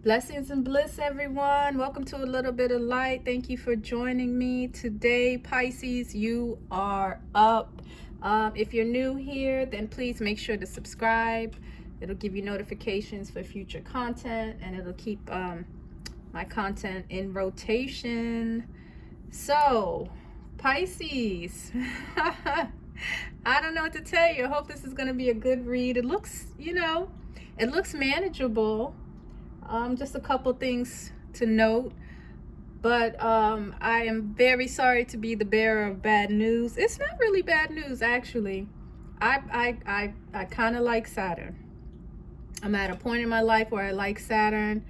Blessings and bliss, everyone. Welcome to a little bit of light. Thank you for joining me today. Pisces, you are up. If you're new here, then please make sure to subscribe. It'll give you notifications for future content, and it'll keep my content in rotation. So, Pisces, I don't know what to tell you. I hope this is going to be a good read. It looks, it looks manageable. Just a couple things to note, but I am very sorry to be the bearer of bad news. It's not really bad news, actually. I kind of like Saturn. I'm at a point in my life where I like Saturn,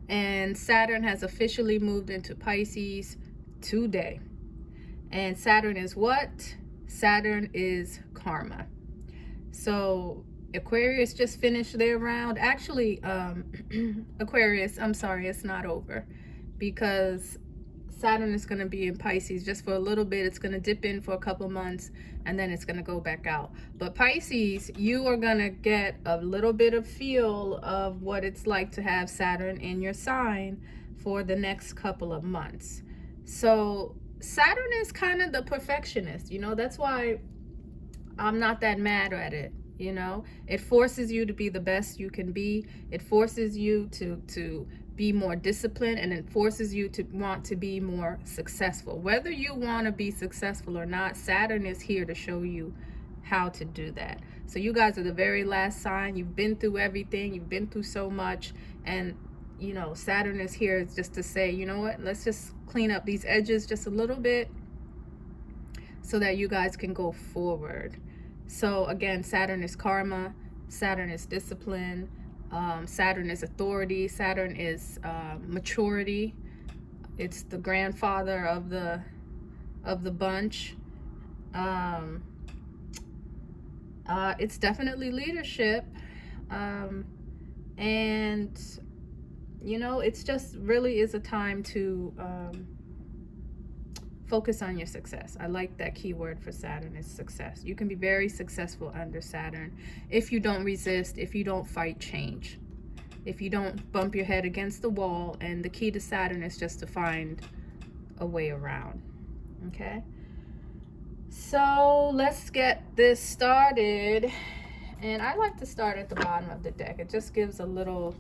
and Saturn has officially moved into Pisces today. And Saturn is what? Saturn is karma. So Aquarius just finished their round. Actually, Aquarius, I'm sorry, it's not over, because Saturn is going to be in Pisces just for a little bit. It's going to dip in for a couple months, and then it's going to go back out. But Pisces, you are going to get a little bit of feel of what it's like to have Saturn in your sign for the next couple of months. So Saturn is kind of the perfectionist, that's why I'm not that mad at it. It forces you to be the best you can be. It forces you to be more disciplined, and it forces you to want to be more successful. Whether you want to be successful or not, Saturn is here to show you how to do that. So you guys are the very last sign. You've been through everything. You've been through so much. And, Saturn is here just to say, you know what, let's just clean up these edges just a little bit so that you guys can go forward. So again, Saturn is karma, Saturn is discipline, Saturn is authority, Saturn is maturity. It's the grandfather of the bunch. It's definitely leadership, and it's just really is a time to focus on your success. I like that keyword for Saturn is success. You can be very successful under Saturn if you don't resist, if you don't fight change, if you don't bump your head against the wall. And the key to Saturn is just to find a way around. Okay, so let's get this started. And I like to start at the bottom of the deck. It just gives a little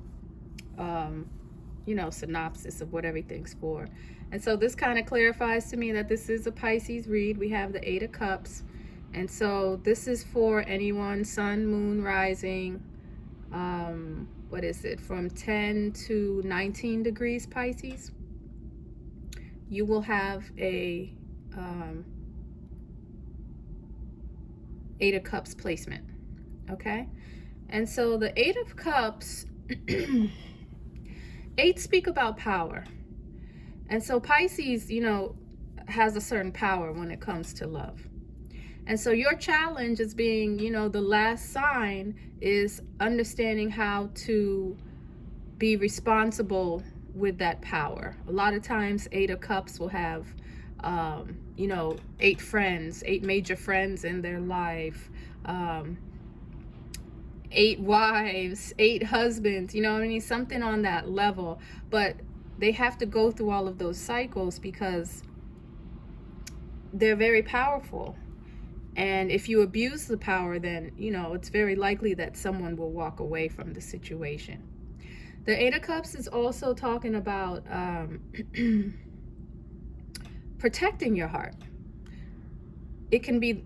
synopsis of what everything's for. And so this kind of clarifies to me that this is a Pisces read. We have the 8 of Cups. And so this is for anyone, sun, moon, rising, what is it, from 10 to 19 degrees Pisces. You will have a 8 of Cups placement. Okay? And so the 8 of Cups, 8 speak about power. And so Pisces, has a certain power when it comes to love. And so your challenge as being, the last sign is understanding how to be responsible with that power. A lot of times 8 of Cups will have, 8 friends, 8 major friends in their life, 8 wives, 8 husbands, something on that level. But they have to go through all of those cycles because they're very powerful. And if you abuse the power, then, it's very likely that someone will walk away from the situation. The 8 of Cups is also talking about protecting your heart. It can be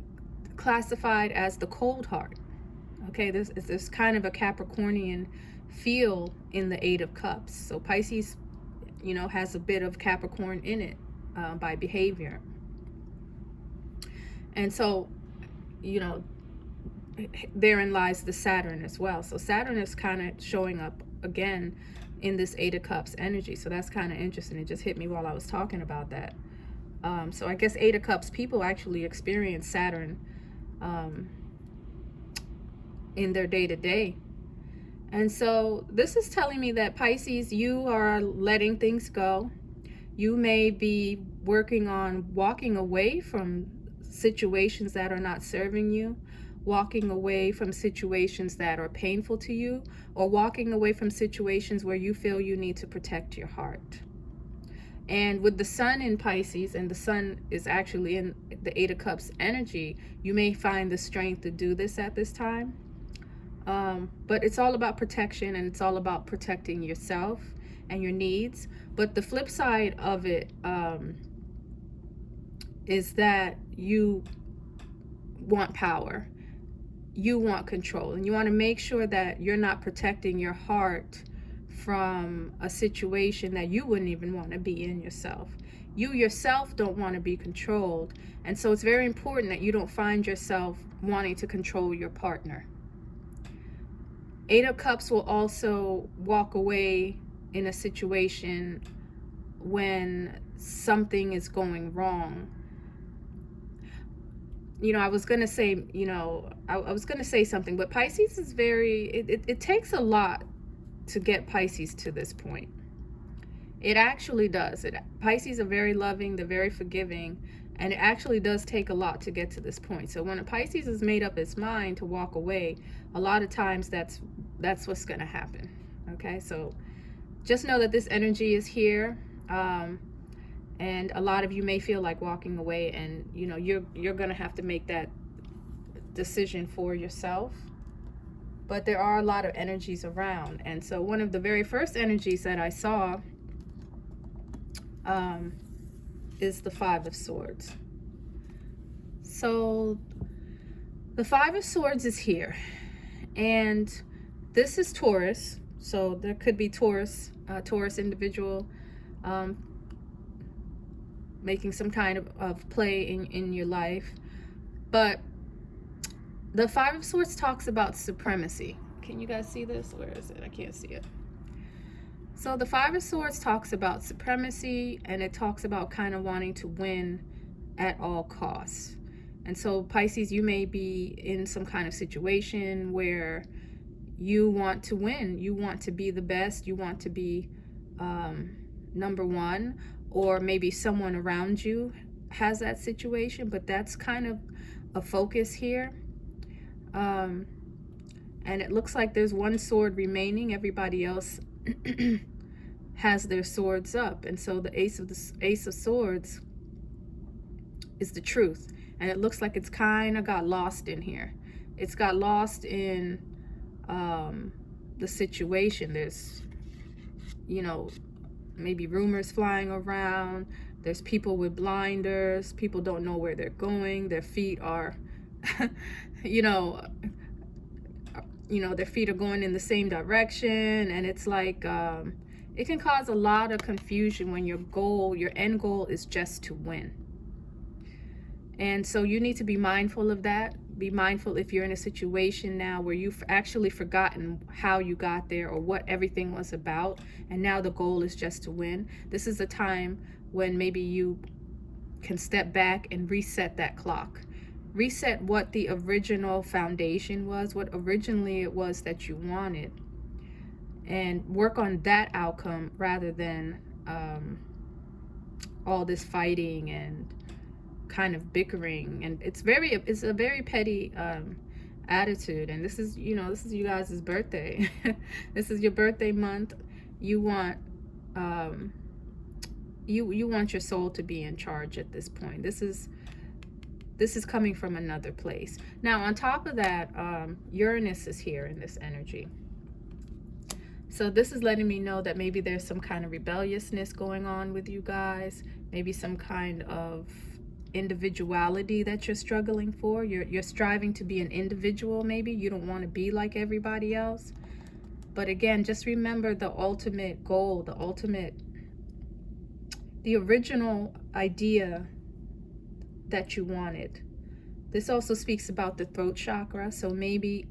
classified as the cold heart. Okay, there's kind of a Capricornian feel in the 8 of Cups. So Pisces, has a bit of Capricorn in it by behavior. And so, therein lies the Saturn as well. So Saturn is kind of showing up again in this 8 of Cups energy. So that's kind of interesting. It just hit me while I was talking about that. So I guess 8 of Cups people actually experience Saturn in their day-to-day. And so this is telling me that Pisces, you are letting things go. You may be working on walking away from situations that are not serving you, walking away from situations that are painful to you, or walking away from situations where you feel you need to protect your heart. And with the sun in Pisces, and the sun is actually in the Eight of Cups energy, you may find the strength to do this at this time. But it's all about protection, and it's all about protecting yourself and your needs. But the flip side of it is that you want power, you want control, and you want to make sure that you're not protecting your heart from a situation that you wouldn't even want to be in yourself. You yourself don't want to be controlled, and so it's very important that you don't find yourself wanting to control your partner. Eight of Cups will also walk away in a situation when something is going wrong. You know, I was going to say, you know, I was going to say something, but Pisces is very, it takes a lot to get Pisces to this point. It actually does. Pisces are very loving, they're very forgiving, and it actually does take a lot to get to this point. So when a Pisces has made up its mind to walk away, a lot of times that's what's going to happen. Okay, so just know that this energy is here, and a lot of you may feel like walking away, and you know you're going to have to make that decision for yourself. But there are a lot of energies around, and so one of the very first energies that I saw is the Five of Swords. So the Five of Swords is here, and this is Taurus. So there could be Taurus individual making some kind of play in your life. But the Five of Swords talks about supremacy. Can you guys see this? Where is it? I can't see it. So the Five of Swords talks about supremacy, and it talks about kind of wanting to win at all costs. And so Pisces, you may be in some kind of situation where you want to win. You want to be the best. You want to be number one, or maybe someone around you has that situation, but that's kind of a focus here. And it looks like there's one sword remaining. Everybody else has their swords up, and so the Ace of Swords is the truth, and it looks like it's kind of got lost in here. It's got lost in the situation. There's, you know, maybe rumors flying around. There's people with blinders. People don't know where they're going. Their feet are you know, their feet are going in the same direction, and it's like it can cause a lot of confusion when your end goal is just to win. And so you need to be mindful of that. Be mindful if you're in a situation now where you've actually forgotten how you got there or what everything was about, and now the goal is just to win. This is a time when maybe you can step back and reset that clock. Reset what the original foundation was, what originally it was that you wanted, and work on that outcome rather than all this fighting and kind of bickering. And it's a very petty attitude. And this is you guys' birthday. This is your birthday month. You want you want your soul to be in charge at this point. This is coming from another place. Now, on top of that, Uranus is here in this energy. So this is letting me know that maybe there's some kind of rebelliousness going on with you guys. Maybe some kind of individuality that you're struggling for. You're striving to be an individual. Maybe you don't want to be like everybody else. But again, just remember the ultimate goal, the original idea that you wanted. This also speaks about the throat chakra. So maybe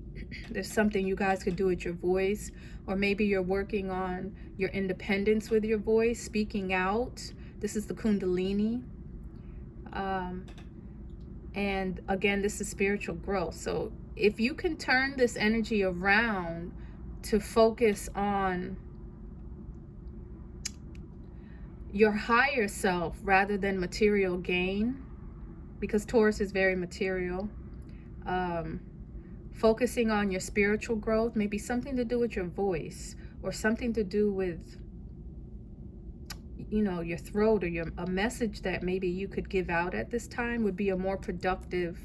there's something you guys could do with your voice, or maybe you're working on your independence with your voice, speaking out. This is the Kundalini. And again, this is spiritual growth. So if you can turn this energy around to focus on your higher self rather than material gain, because Taurus is very material, focusing on your spiritual growth, maybe something to do with your voice or something to do with, you know, your throat, or a message that maybe you could give out at this time would be a more productive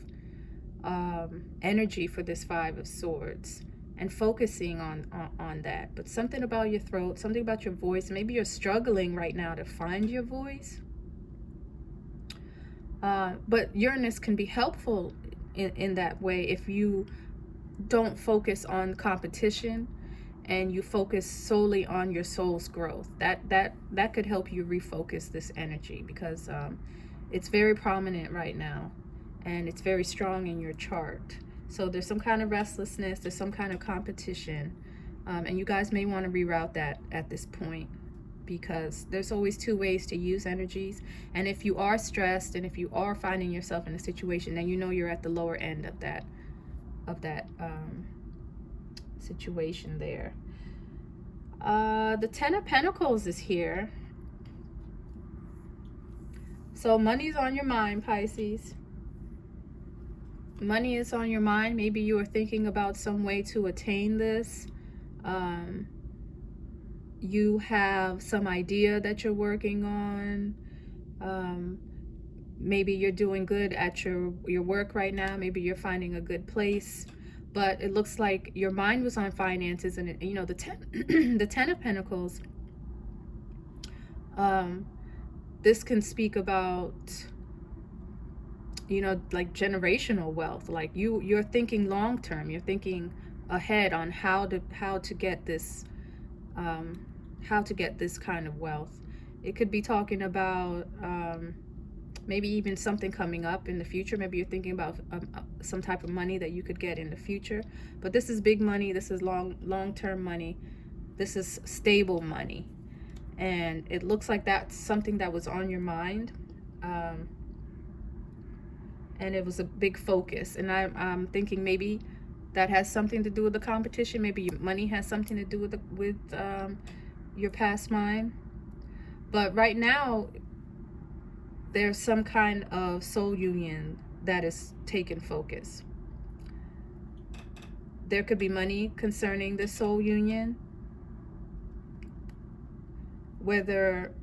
energy for this Five of Swords, and focusing on that. But something about your throat, something about your voice. Maybe you're struggling right now to find your voice. But Uranus can be helpful in that way if you don't focus on competition and you focus solely on your soul's growth. That could help you refocus this energy, because it's very prominent right now and it's very strong in your chart. So there's some kind of restlessness, there's some kind of competition, and you guys may want to reroute that at this point, because there's always two ways to use energies. And if you are stressed and if you are finding yourself in a situation, then you know you're at the lower end of that situation there. The Ten of Pentacles is here. So money's on your mind, Pisces. Money is on your mind. Maybe you are thinking about some way to attain this. You have some idea that you're working on. Maybe you're doing good at your work right now. Maybe you're finding a good place, but it looks like your mind was on finances. And you know, the Ten of Pentacles, this can speak about, you know, like generational wealth. Like you're thinking long term. You're thinking ahead on how to get this kind of wealth. It could be talking about maybe even something coming up in the future. Maybe you're thinking about some type of money that you could get in the future. But this is big money. This is long-term money. This is stable money. And it looks like that's something that was on your mind. And it was a big focus. And I'm thinking maybe that has something to do with the competition. Maybe money has something to do with your past mind. But right now, there's some kind of soul union that is taking focus. There could be money concerning this soul union, whether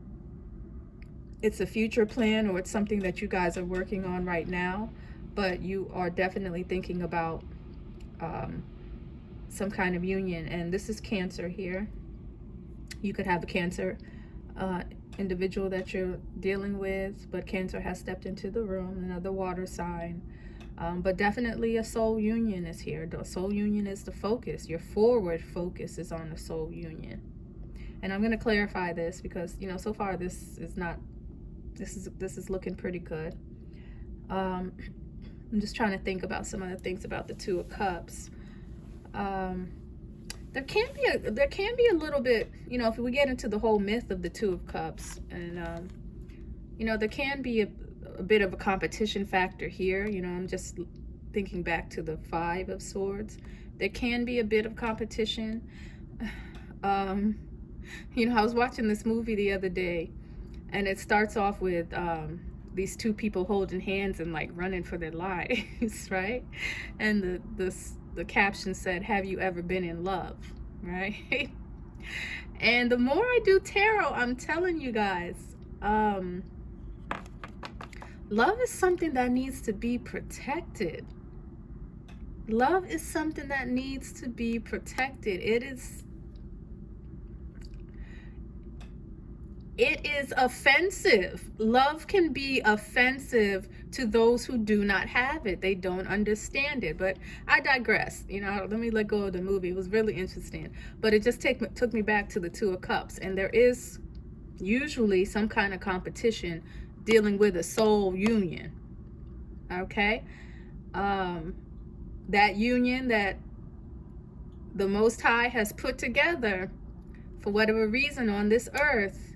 it's a future plan or it's something that you guys are working on right now, but you are definitely thinking about some kind of union. And this is Cancer here. You could have a Cancer individual that you're dealing with, but Cancer has stepped into the room, another water sign. But definitely a soul union is here. The soul union is the focus. Your forward focus is on the soul union. And I'm going to clarify this because, you know, so far this is looking pretty good. I'm just trying to think about some other things about the Two of Cups. There can be a little bit, you know, if we get into the whole myth of the Two of Cups, and you know, there can be a bit of a competition factor here. You know, I'm just thinking back to the Five of Swords. There can be a bit of competition. You know, I was watching this movie the other day, and it starts off with these two people holding hands and like running for their lives, right? And the caption said, "Have you ever been in love?" Right? And the more I do tarot, I'm telling you guys, love is something that needs to be protected. Love is something that needs to be protected. It is offensive. Love can be offensive to those who do not have it. They don't understand it. But I digress. You know, let me let go of the movie. It was really interesting. But it just took me back to the Two of Cups. And there is usually some kind of competition dealing with a soul union. Okay? That union that the Most High has put together for whatever reason on this earth,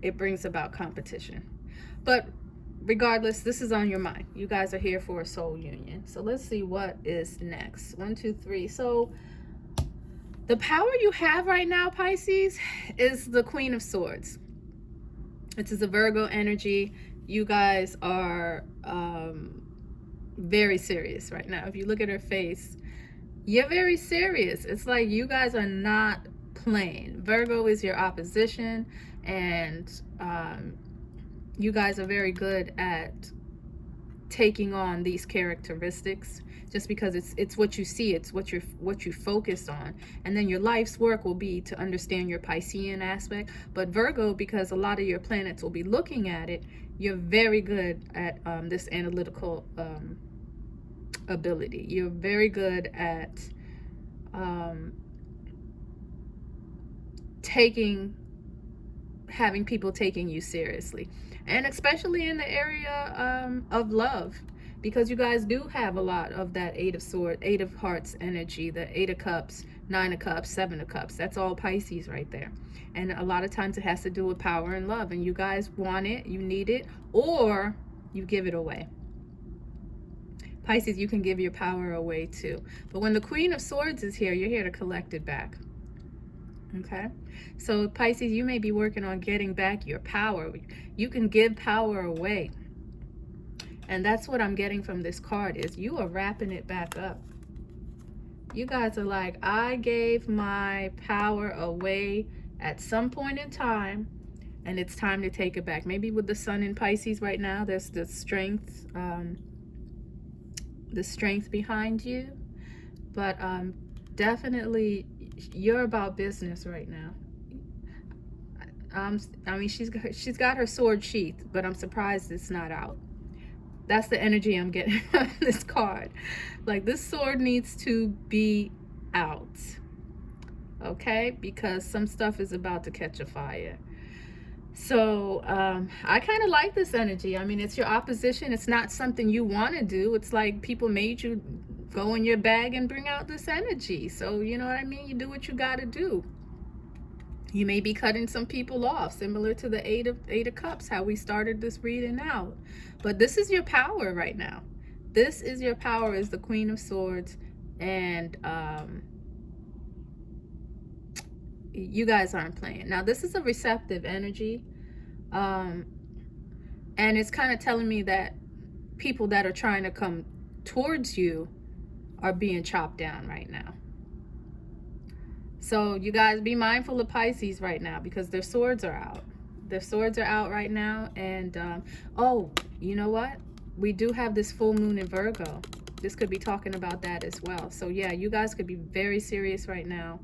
it brings about competition. But regardless, this is on your mind. You guys are here for a soul union. So let's see what is next. 1, 2, 3. So the power you have right now, Pisces, is the Queen of Swords. It is a Virgo energy. You guys are very serious right now. If you look at her face, you're very serious. It's like you guys are not playing. Virgo is your opposition, and you guys are very good at taking on these characteristics, just because it's what you see, it's what you focus on, and then your life's work will be to understand your Piscean aspect. But Virgo, because a lot of your planets will be looking at it, you're very good at this analytical ability. You're very good at having people taking you seriously, and especially in the area of love, because you guys do have a lot of that Eight of Hearts energy, the Eight of Cups, Nine of Cups, Seven of Cups. That's all Pisces right there. And a lot of times it has to do with power and love, and you guys want it, you need it, or you give it away. Pisces, you can give your power away too. But when the Queen of Swords is here, you're here to collect it back. Okay, so Pisces, you may be working on getting back your power. You can give power away, and that's what I'm getting from this card, is you are wrapping it back up. You guys are like, I gave my power away at some point in time, and it's time to take it back. Maybe with the Sun in Pisces right now, there's the strength behind you, but definitely you're about business right now. I mean, she's got her sword sheath, but I'm surprised it's not out. That's the energy I'm getting on this card. Like, this sword needs to be out, okay? Because some stuff is about to catch a fire. So I kind of like this energy. I mean, it's your opposition. It's not something you want to do. It's like people made you go in your bag and bring out this energy. So, you know what I mean? You do what you got to do. You may be cutting some people off, similar to the Eight of Cups, how we started this reading out. But this is your power right now. This is your power as the Queen of Swords. And you guys aren't playing. Now, this is a receptive energy. And it's kind of telling me that people that are trying to come towards you are being chopped down right now. So you guys be mindful of Pisces right now, because their swords are out. Their swords are out right now. And oh, you know what? We do have this full moon in Virgo. This could be talking about that as well. So yeah, you guys could be very serious right now.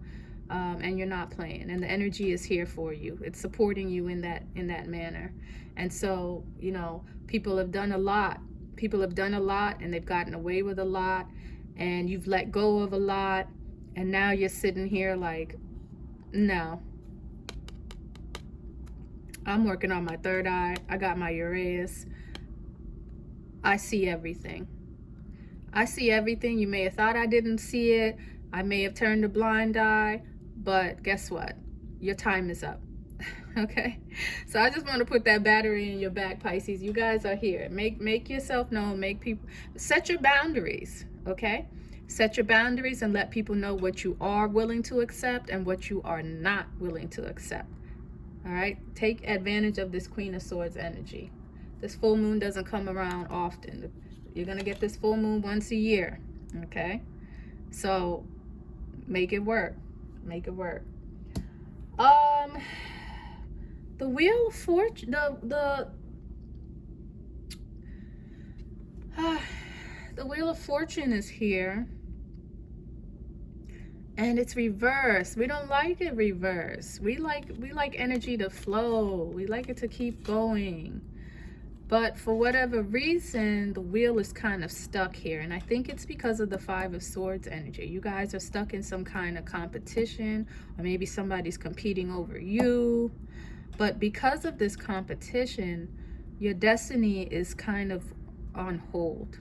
And you're not playing, and the energy is here for you. It's supporting you in that manner. And so, you know, people have done a lot. People have done a lot, and they've gotten away with a lot, and you've let go of a lot, and now you're sitting here like, no. I'm working on my third eye. I got my Uranus. I see everything. I see everything. You may have thought I didn't see it. I may have turned a blind eye. But guess what? Your time is up. Okay? So I just want to put that battery in your back, Pisces. You guys are here. Make yourself known. Make people... Set your boundaries, okay? Set your boundaries and let people know what you are willing to accept and what you are not willing to accept. All right? Take advantage of this Queen of Swords energy. This full moon doesn't come around often. You're going to get this full moon once a year, okay? So make it work. Make it work. The Wheel of Fortune, the Wheel of Fortune is here, and it's reversed. We don't like it reversed. We like energy to flow. We like it to keep going. But for whatever reason, the wheel is kind of stuck here. And I think it's because of the Five of Swords energy. You guys are stuck in some kind of competition, or maybe somebody's competing over you. But because of this competition, your destiny is kind of on hold.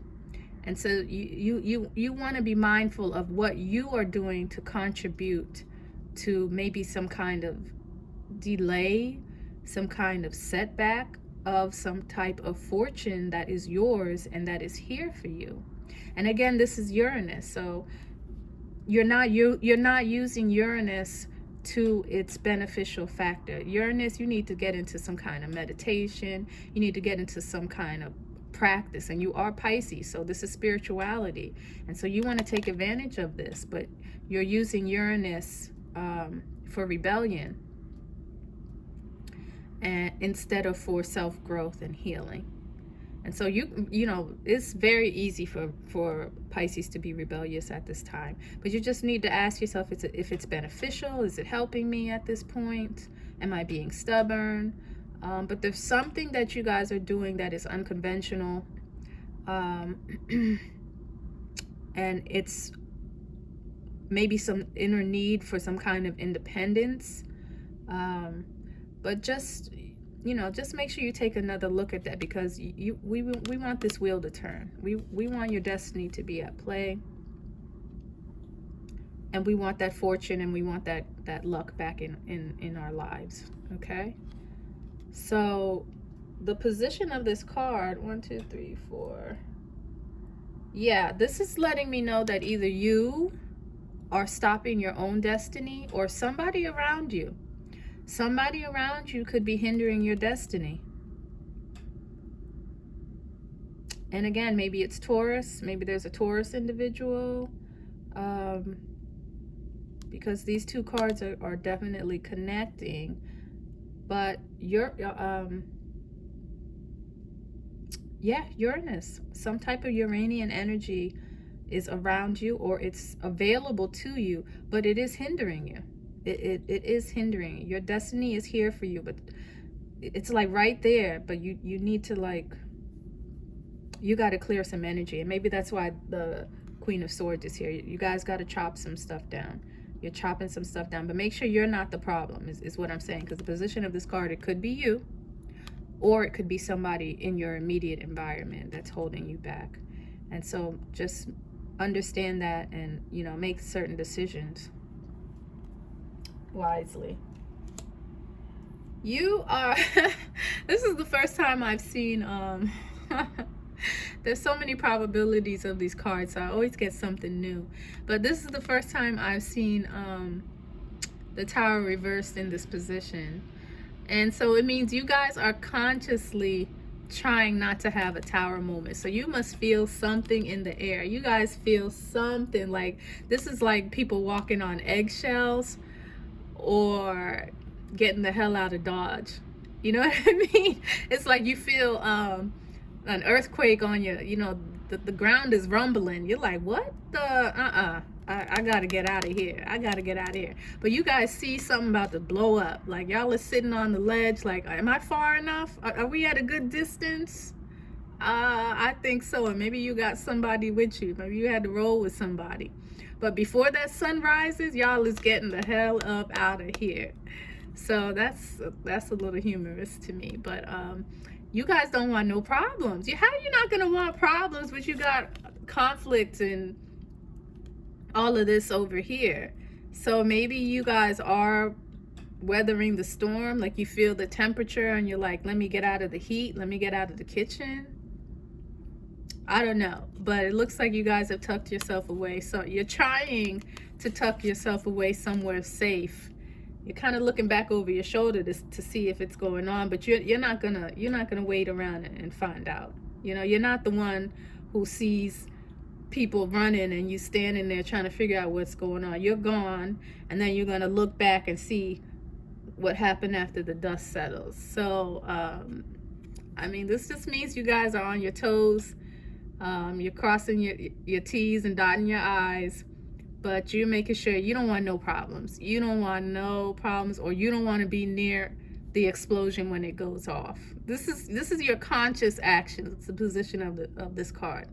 And so you want to be mindful of what you are doing to contribute to maybe some kind of delay, some kind of setback of some type of fortune that is yours and that is here for you. And again, this is Uranus, so you're not using Uranus to its beneficial factor. Uranus, you need to get into some kind of meditation. You need to get into some kind of practice, and you are Pisces, so this is spirituality, and so you want to take advantage of this, but you're using Uranus for rebellion and instead of for self-growth and healing. And so you know, it's very easy for Pisces to be rebellious at this time, but you just need to ask yourself if it's beneficial. Is it helping me at this point? Am I being stubborn? But there's something that you guys are doing that is unconventional, and it's maybe some inner need for some kind of independence, but just, you know, just make sure you take another look at that, because we want this wheel to turn. We want your destiny to be at play, and we want that fortune, and we want that luck back in our lives. Okay, so the position of this card, 1 2 3 4, yeah, this is letting me know that either you are stopping your own destiny, or somebody around you could be hindering your destiny. And again, maybe it's Taurus, maybe there's a Taurus individual, because these two cards are definitely connecting. But yeah, Uranus, some type of Uranian energy is around you, or it's available to you, but it is hindering you. It is hindering you. Your destiny is here for you, but it's like right there, but you need to, like, you got to clear some energy. And maybe that's why the Queen of Swords is here. You guys got to chop some stuff down. You're chopping some stuff down, but make sure you're not the problem, is what I'm saying, because the position of this card, it could be you, or it could be somebody in your immediate environment that's holding you back. And so just understand that, and, you know, make certain decisions wisely. You are this is the first time I've seen there's so many probabilities of these cards, so I always get something new, but this is the first time I've seen the Tower reversed in this position. And so it means you guys are consciously trying not to have a Tower moment. So you must feel something in the air. You guys feel something, like this is like people walking on eggshells, or getting the hell out of Dodge. You know what I mean? It's like you feel an earthquake on you. You know, the ground is rumbling. You're like, what the I gotta get out of here. I gotta get out of here. But you guys see something about to blow up. Like, y'all are sitting on the ledge, like, am I far enough? Are we at a good distance? I think so. And maybe you got somebody with you. Maybe you had to roll with somebody. But before that sun rises, y'all is getting the hell up out of here. So that's a little humorous to me. But you guys don't want no problems. How are you not gonna want problems, but you got conflict and all of this over here? So maybe you guys are weathering the storm, like you feel the temperature and you're like, let me get out of the heat, let me get out of the kitchen. I don't know, but it looks like you guys have tucked yourself away. So you're trying to tuck yourself away somewhere safe. You're kind of looking back over your shoulder to see if it's going on, but you're not gonna wait around and find out. You know, you're not the one who sees people running and you standing there trying to figure out what's going on. You're gone, and then you're gonna look back and see what happened after the dust settles. So I mean, this just means you guys are on your toes. You're crossing your T's and dotting your I's, but you're making sure you don't want no problems. You don't want no problems, or you don't want to be near the explosion when it goes off. This is your conscious action. It's the position of this card.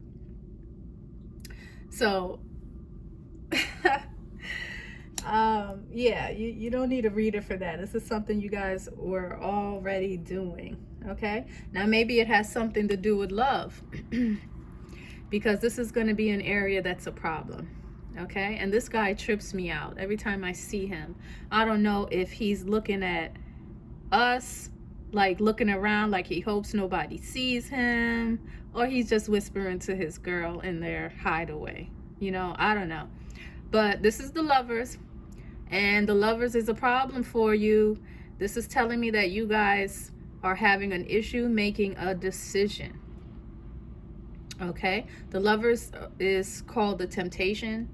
So yeah, you don't need a reader for that. This is something you guys were already doing. Okay, now maybe it has something to do with love. Because this is going to be an area that's a problem. Okay, and this guy trips me out every time I see him. I don't know if he's looking at us, like looking around like he hopes nobody sees him, or he's just whispering to his girl in their hideaway. You know, I don't know. But this is the Lovers, and the Lovers is a problem for you. This is telling me that you guys are having an issue making a decision. Okay, the Lovers is called the temptation.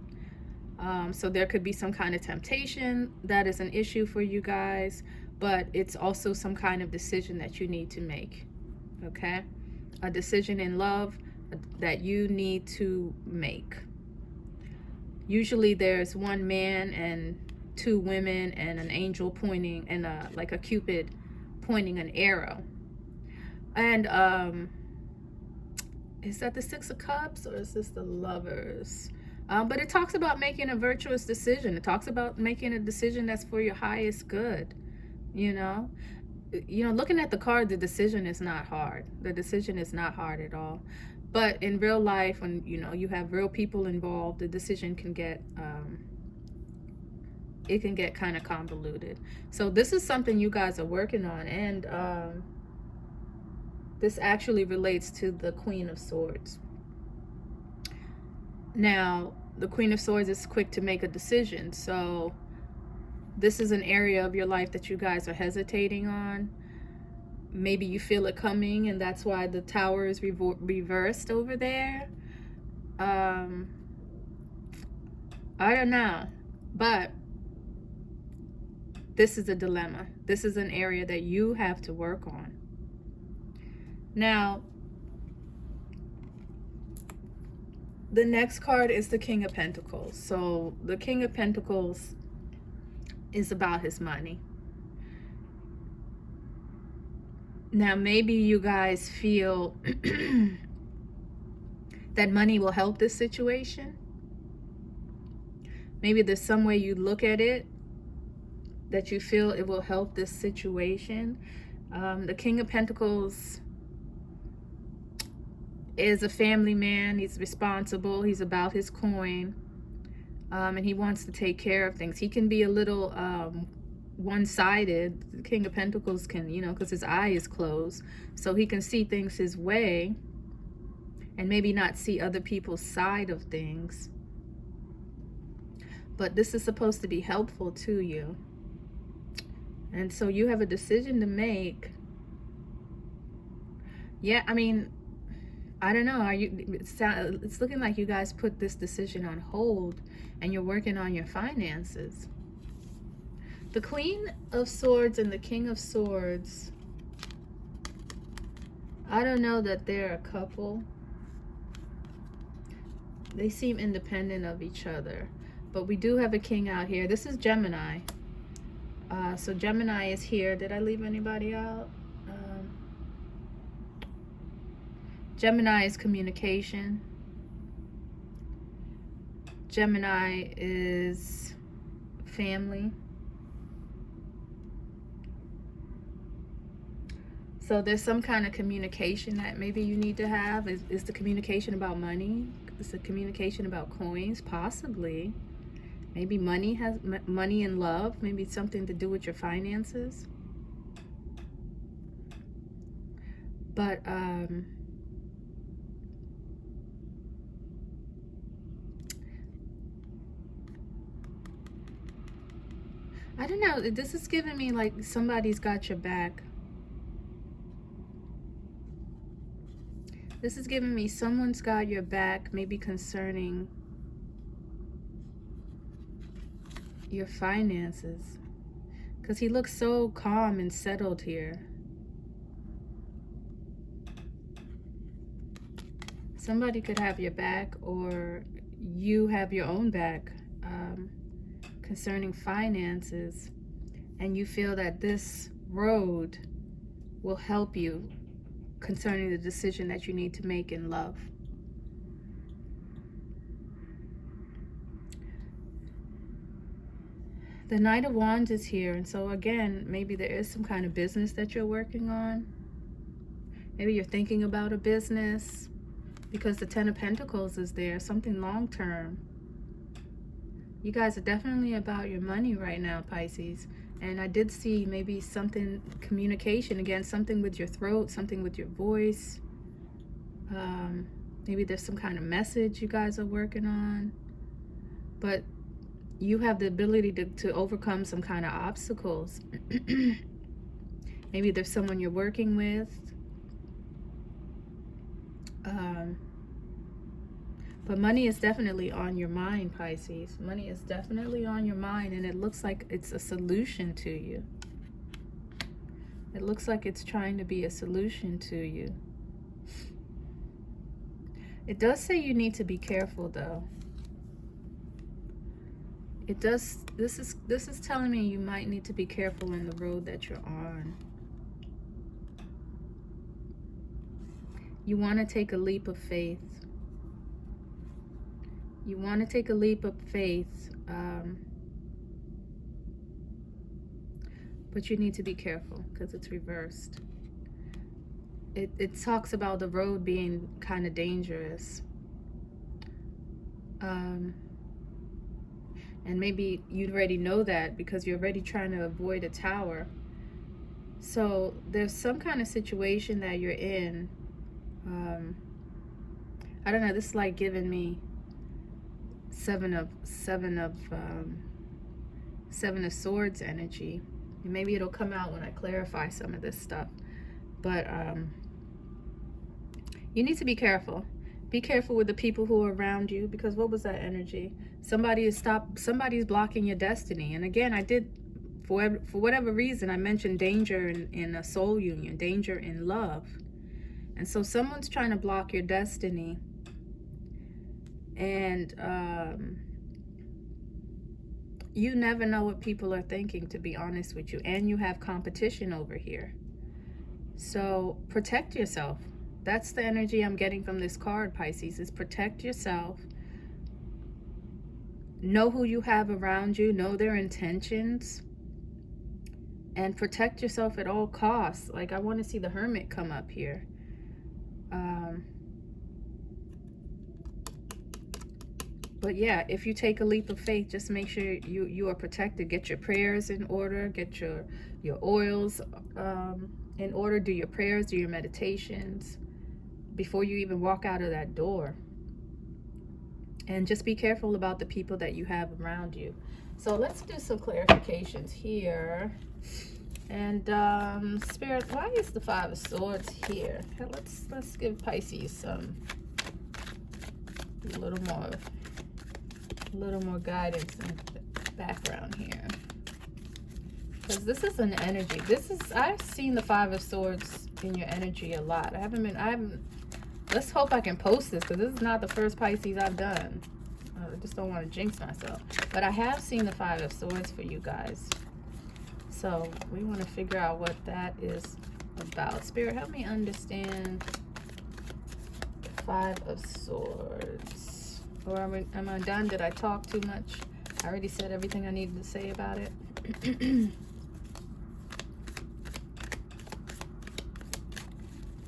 So there could be some kind of temptation that is an issue for you guys, but it's also some kind of decision that you need to make. Okay, a decision in love that you need to make. Usually there's one man and two women and an angel pointing, and like a Cupid pointing an arrow. And is that the Six of Cups, or is this the Lovers? But it talks about making a virtuous decision. It talks about making a decision that's for your highest good. You know, looking at the card, the decision is not hard. The decision is not hard at all. But in real life, when you have real people involved, the decision can get it can get kind of convoluted. So this is something you guys are working on, and this actually relates to the Queen of Swords. Now, the Queen of Swords is quick to make a decision, so this is an area of your life that you guys are hesitating on. Maybe you feel it coming, and that's why the Tower is reversed over there. I don't know, but this is a dilemma. This is an area that you have to work on. Now, the next card is the King of Pentacles. So the King of Pentacles is about his money. Now, maybe you guys feel that money will help this situation. Maybe there's some way you look at it that you feel it will help this situation. The King of Pentacles is a family man. He's responsible. He's about his coin. And he wants to take care of things. He can be a little one-sided. The King of Pentacles can, because his eye is closed, so he can see things his way and maybe not see other people's side of things. But this is supposed to be helpful to you. And so you have a decision to make. Yeah, I mean, I don't know. It's looking like you guys put this decision on hold and you're working on your finances. The Queen of Swords and the King of Swords, I don't know that they're a couple. They seem independent of each other. But we do have a king out here. This is Gemini. So Gemini is here. Did I leave anybody out? Gemini is communication. Gemini is family. So there's some kind of communication that maybe you need to have. Is the communication about money? Is the communication about coins? Possibly. Maybe money and love. Maybe something to do with your finances. But I don't know. This is giving me like somebody's got your back. This is giving me someone's got your back, maybe concerning your finances. Because he looks so calm and settled here. Somebody could have your back, or you have your own back concerning finances. And you feel that this road will help you concerning the decision that you need to make in love. The Knight of Wands is here, and so again, maybe there is some kind of business that you're working on. Maybe you're thinking about a business, because the Ten of Pentacles is there, something long-term. You guys are definitely about your money right now, Pisces. And I did see maybe something, communication, again, something with your throat, something with your voice. Maybe there's some kind of message you guys are working on. But you have the ability to overcome some kind of obstacles. Maybe there's someone you're working with. But money is definitely on your mind, Pisces. Money is definitely on your mind, and it looks like it's a solution to you. It looks like it's trying to be a solution to you. It does say you need to be careful, though. It does. This is telling me you might need to be careful in the road that you're on. You want to take a leap of faith. You want to take a leap of faith, but you need to be careful because it's reversed. It talks about the road being kind of dangerous. And maybe you already know that because you're already trying to avoid a tower. So there's some kind of situation that you're in. I don't know, this is like giving me seven of swords energy. And maybe it'll come out when I clarify some of this stuff. But you need to be careful. Be careful with the people who are around you, because what was that energy? Somebody's blocking your destiny. And again, I did, for whatever reason, I mentioned danger in a soul union, danger in love. And so someone's trying to block your destiny. And you never know what people are thinking, to be honest with you. And you have competition over here. So protect yourself. That's the energy I'm getting from this card, Pisces, is protect yourself. Know who you have around you. Know their intentions. And protect yourself at all costs. Like, I want to see the Hermit come up here. But yeah, if you take a leap of faith, just make sure you are protected. Get your prayers in order. Get your oils in order. Do your prayers, do your meditations before you even walk out of that door. And just be careful about the people that you have around you. So let's do some clarifications here. And Spirit, why is the Five of Swords here? Let's give Pisces some a little more guidance and background here, because this is an energy. I've seen the Five of Swords in your energy a lot. I haven't. Let's hope I can post this, because this is not the first Pisces I've done. I just don't want to jinx myself, but I have seen the Five of Swords for you guys. So we want to figure out what that is about. Spirit, help me understand the Five of Swords. Or am I done? Did I talk too much? I already said everything I needed to say about it.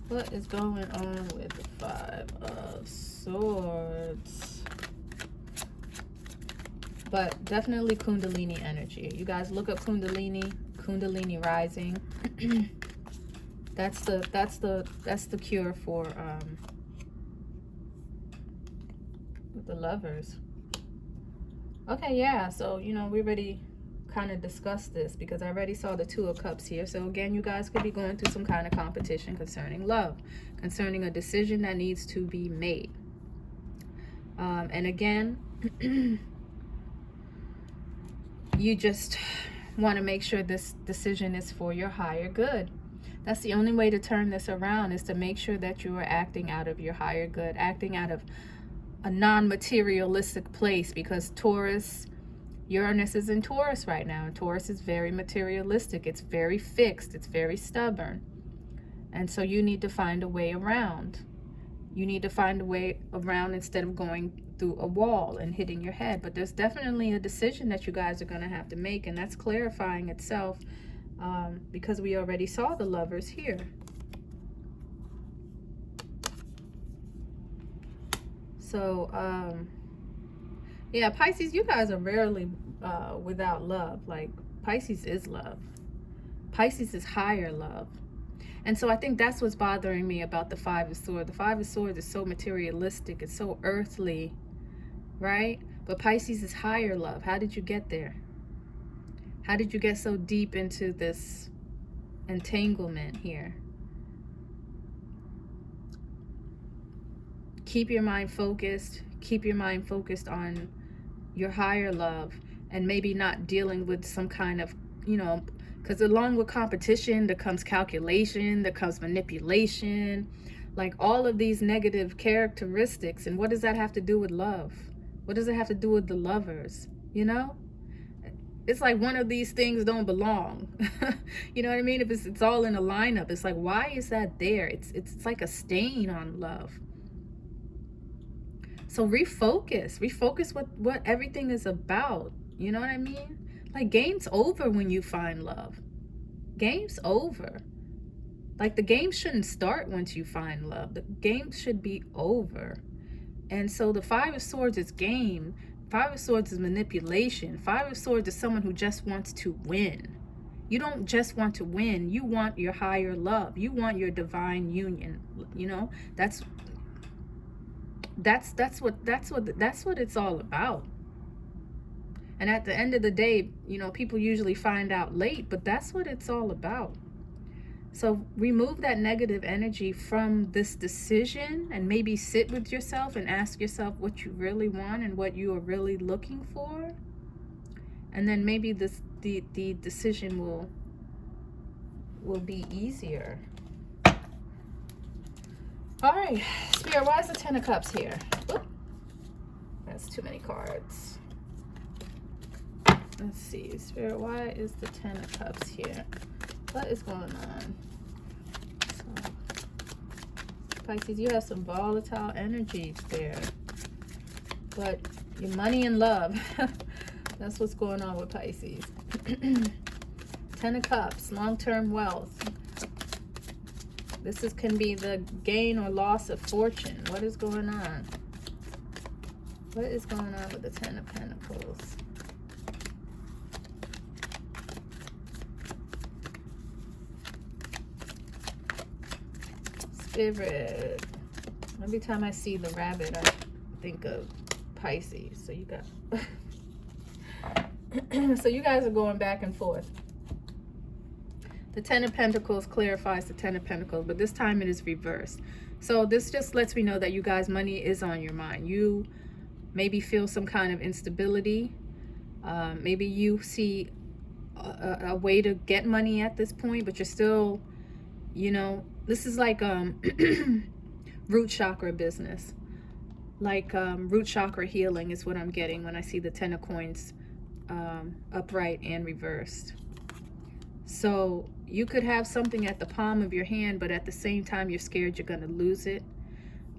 What is going on with the Five of Swords? But definitely Kundalini energy. You guys look up Kundalini rising. That's the cure for the Lovers. Okay, yeah, so we already kind of discussed this, because I already saw the Two of Cups here. So again, you guys could be going through some kind of competition concerning love, concerning a decision that needs to be made. And again, you just want to make sure this decision is for your higher good. That's the only way to turn this around, is to make sure that you are acting out of your higher good, acting out of a non-materialistic place, because Uranus is in Taurus right now, and Taurus is very materialistic. It's very fixed. It's very stubborn. And so you need to find a way around. You need to find a way around instead of going through a wall and hitting your head. But there's definitely a decision that you guys are going to have to make, and that's clarifying itself, because we already saw the Lovers here. So, yeah, Pisces, you guys are rarely without love. Like, Pisces is love. Pisces is higher love. And so I think that's what's bothering me about the Five of Swords. The Five of Swords is so materialistic. It's so earthly, right? But Pisces is higher love. How did you get there? How did you get so deep into this entanglement here? Keep your mind focused. keep your mind focused on your higher love, and maybe not dealing with some kind of, you know, because along with competition, there comes calculation, there comes manipulation, like all of these negative characteristics. And what does that have to do with love? What does it have to do with the lovers? You know, it's like one of these things don't belong. You know what I mean? If it's all in a lineup, it's like, why is that there? It's like a stain on love. So refocus what everything is about. You know what I mean? Like, game's over when you find love. Game's over. Like, the game shouldn't start once you find love. The game should be over. And so the Five of Swords is game. Five of Swords is manipulation. Five of Swords is someone who just wants to win. You don't just want to win. You want your higher love. You want your divine union. You know, that's what it's all about. And at the end of the day, you know, people usually find out late, but that's what it's all about. So remove that negative energy from this decision, and maybe sit with yourself and ask yourself what you really want and what you are really looking for. And then maybe the decision will be easier. All right, Spirit, why is the Ten of Cups here? Oop, that's too many cards. Let's see, Spirit, why is the Ten of Cups here? What is going on? So, Pisces, you have some volatile energies there. But your money and love, that's what's going on with Pisces. Ten of Cups, long-term wealth. This can be the gain or loss of fortune. What is going on? What is going on with the Ten of Pentacles? Spirit. Every time I see the rabbit, I think of Pisces. So you got so you guys are going back and forth. The Ten of Pentacles clarifies the Ten of Pentacles, but this time it is reversed. So this just lets me know that you guys, money is on your mind. You maybe feel some kind of instability. Maybe you see a way to get money at this point, but you're still, you know, this is like root chakra business. Like root chakra healing is what I'm getting when I see the Ten of Coins upright and reversed. So you could have something at the palm of your hand, but at the same time you're scared you're going to lose it.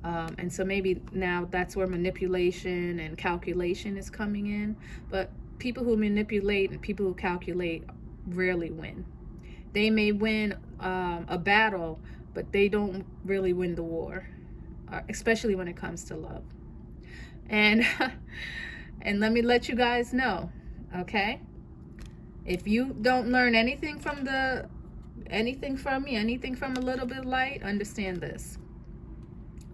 And so maybe now that's where manipulation and calculation is coming in. But people who manipulate and people who calculate rarely win. They may win a battle, but they don't really win the war, especially when it comes to love. And and let me let you guys know, okay? If you don't learn anything from me, anything from a little bit light, understand this.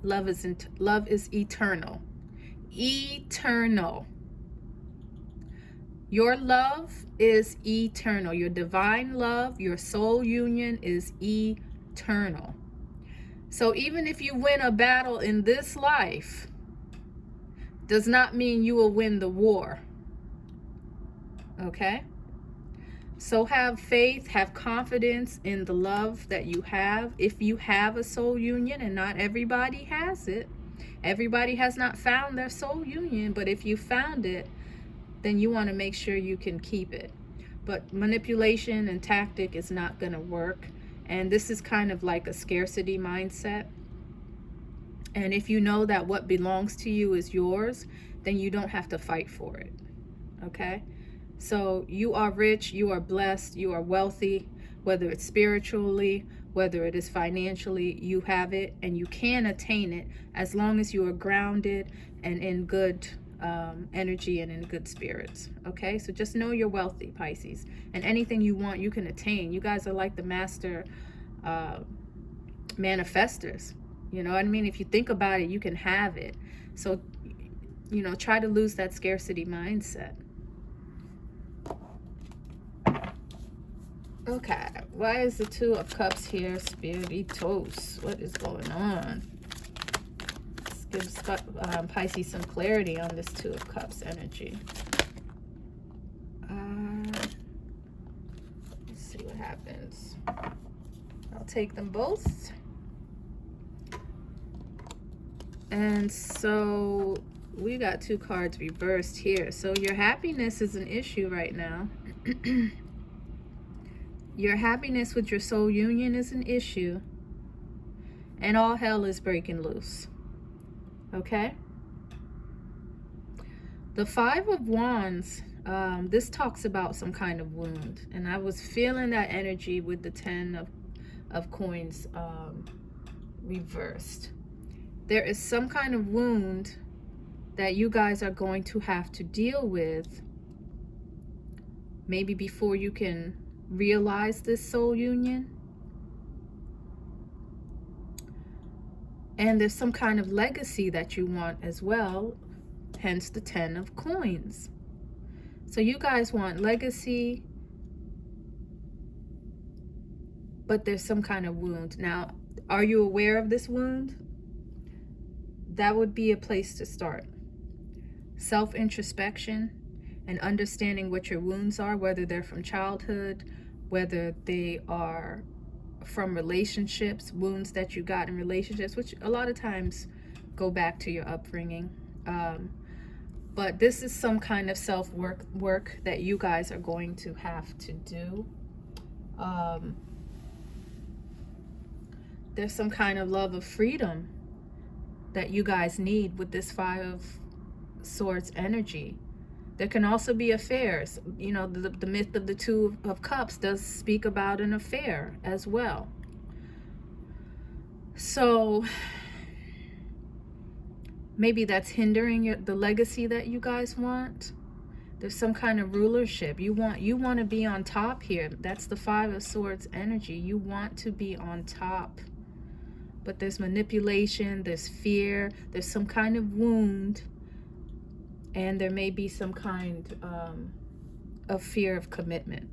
Love is eternal. Eternal. Your love is eternal. Your divine love, your soul union is eternal. So even if you win a battle in this life, does not mean you will win the war. Okay? So have faith, have confidence in the love that you have. If you have a soul union, and not everybody has it. Everybody has not found their soul union, but if you found it, then you want to make sure you can keep it. But manipulation and tactic is not going to work. And this is kind of like a scarcity mindset. And if you know that what belongs to you is yours, then you don't have to fight for it. Okay? So you are rich, you are blessed, you are wealthy, whether it's spiritually, whether it is financially, you have it and you can attain it as long as you are grounded and in good energy and in good spirits. Okay, so just know you're wealthy, Pisces, and anything you want you can attain. You guys are like the master manifestors. You know what I mean? If you think about it, you can have it. So, you know, try to lose that scarcity mindset. Okay, why is the Two of Cups here, Spiritos? What is going on? Gives Pisces some clarity on this Two of Cups energy. Let's see what happens. I'll take them both. And so we got 2 cards reversed here. So your happiness is an issue right now. Your happiness with your soul union is an issue. And all hell is breaking loose. Okay? The 5 of Wands, this talks about some kind of wound. And I was feeling that energy with the 10 of coins reversed. There is some kind of wound that you guys are going to have to deal with, maybe before you can realize this soul union. And there's some kind of legacy that you want as well, hence the 10 of coins. So you guys want legacy, but there's some kind of wound. Now, are you aware of this wound? That would be a place to start. Self-introspection and understanding what your wounds are, whether they're from childhood, whether they are from relationships, wounds that you got in relationships, which a lot of times go back to your upbringing. But this is some kind of self-work that you guys are going to have to do. There's some kind of love of freedom that you guys need with this 5 of Swords energy. There can also be affairs. You know, the myth of the 2 of Cups does speak about an affair as well. So maybe that's hindering the legacy that you guys want. There's some kind of rulership. You want to be on top here. That's the 5 of Swords energy. You want to be on top. But there's manipulation, there's fear, there's some kind of wound, and there may be some kind of fear of commitment.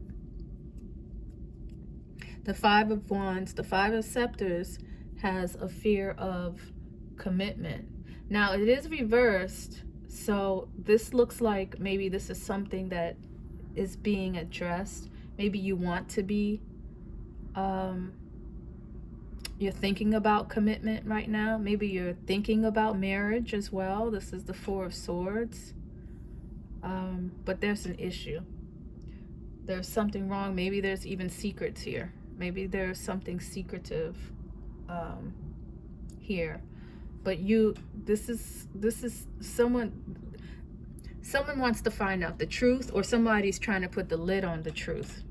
The 5 of Wands, the 5 of Scepters has a fear of commitment. Now, it is reversed, so this looks like maybe this is something that is being addressed. Maybe you want to be, you're thinking about commitment right now. Maybe you're thinking about marriage as well. This is the 4 of Swords. But there's an issue. There's something wrong. Maybe there's even secrets here. Maybe there's something secretive here. But this is someone wants to find out the truth, or somebody's trying to put the lid on the truth.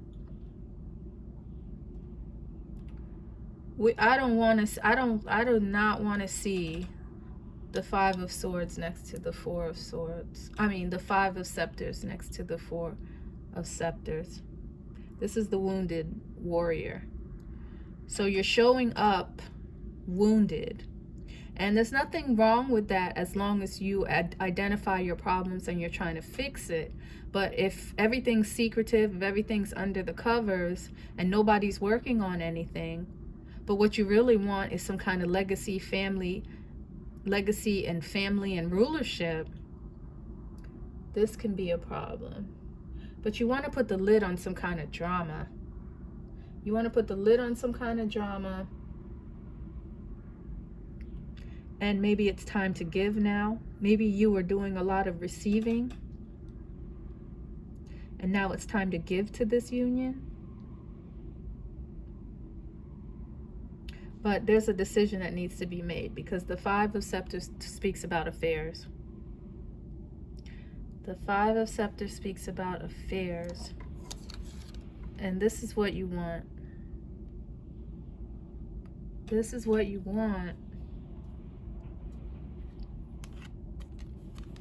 I do not want to see the 5 of Swords next to the 4 of Swords. I mean, the 5 of Scepters next to the 4 of Scepters. This is the wounded warrior. So you're showing up wounded. And there's nothing wrong with that as long as you identify your problems and you're trying to fix it. But if everything's secretive, if everything's under the covers and nobody's working on anything, but what you really want is some kind of legacy and family and rulership, this can be a problem. But you want to put the lid on some kind of drama. You want to put the lid on some kind of drama. And maybe it's time to give now. Maybe you were doing a lot of receiving, and now it's time to give to this union. But there's a decision that needs to be made, because the 5 of Scepters speaks about affairs. The 5 of Scepters speaks about affairs. And this is what you want. This is what you want.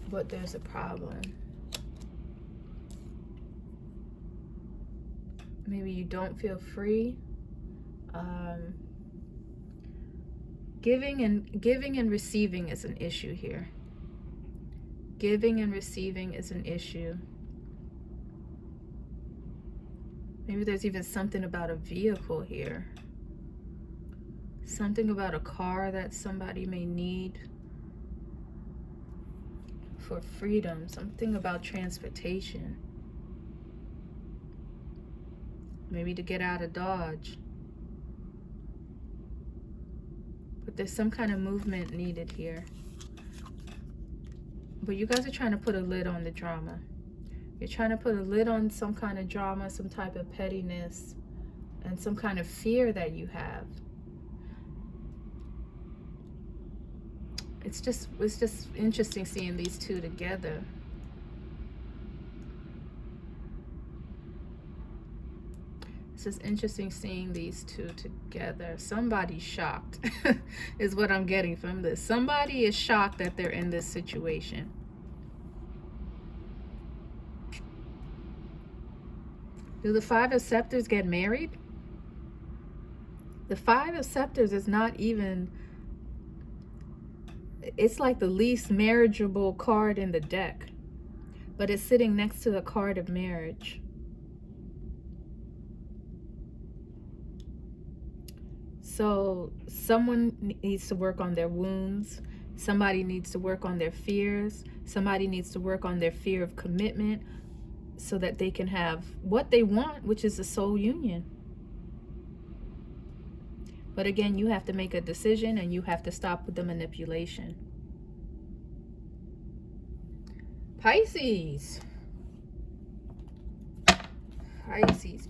But there's a problem. Maybe you don't feel free. Giving and receiving is an issue here. Giving and receiving is an issue. Maybe there's even something about a vehicle here. Something about a car that somebody may need. for freedom, something about transportation. Maybe to get out of Dodge. But there's some kind of movement needed here. But you guys are trying to put a lid on the drama. You're trying to put a lid on some kind of drama, some type of pettiness, and some kind of fear that you have. It's just interesting seeing these two together. It's just interesting seeing these two together. Somebody's shocked is what I'm getting from this. Somebody is shocked that they're in this situation. Do the Five of Scepters get married? The Five of Scepters is not even, it's like the least marriageable card in the deck, but it's sitting next to the card of marriage. So someone needs to work on their wounds. Somebody needs to work on their fears. Somebody needs to work on their fear of commitment so that they can have what they want, which is a soul union. But again, you have to make a decision and you have to stop with the manipulation. Pisces.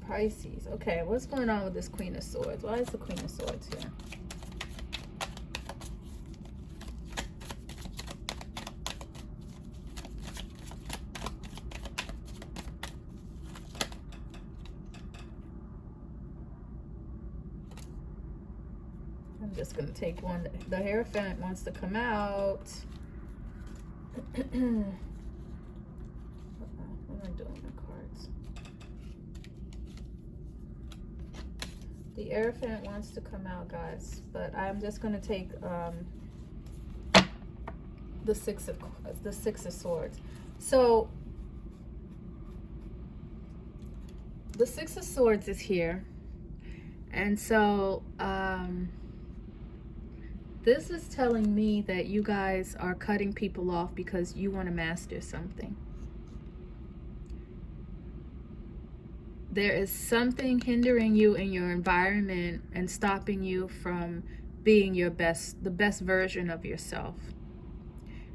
Pisces. Okay, what's going on with this Queen of Swords? Why is the Queen of Swords here? I'm just going to take one. The Hierophant wants to come out. What am I doing with my cards? The Hierophant wants to come out, guys, but I'm just going to take the Six of Swords. So the Six of Swords is here, and so this is telling me that you guys are cutting people off because you want to master something. There is something hindering you in your environment and stopping you from being the best version of yourself.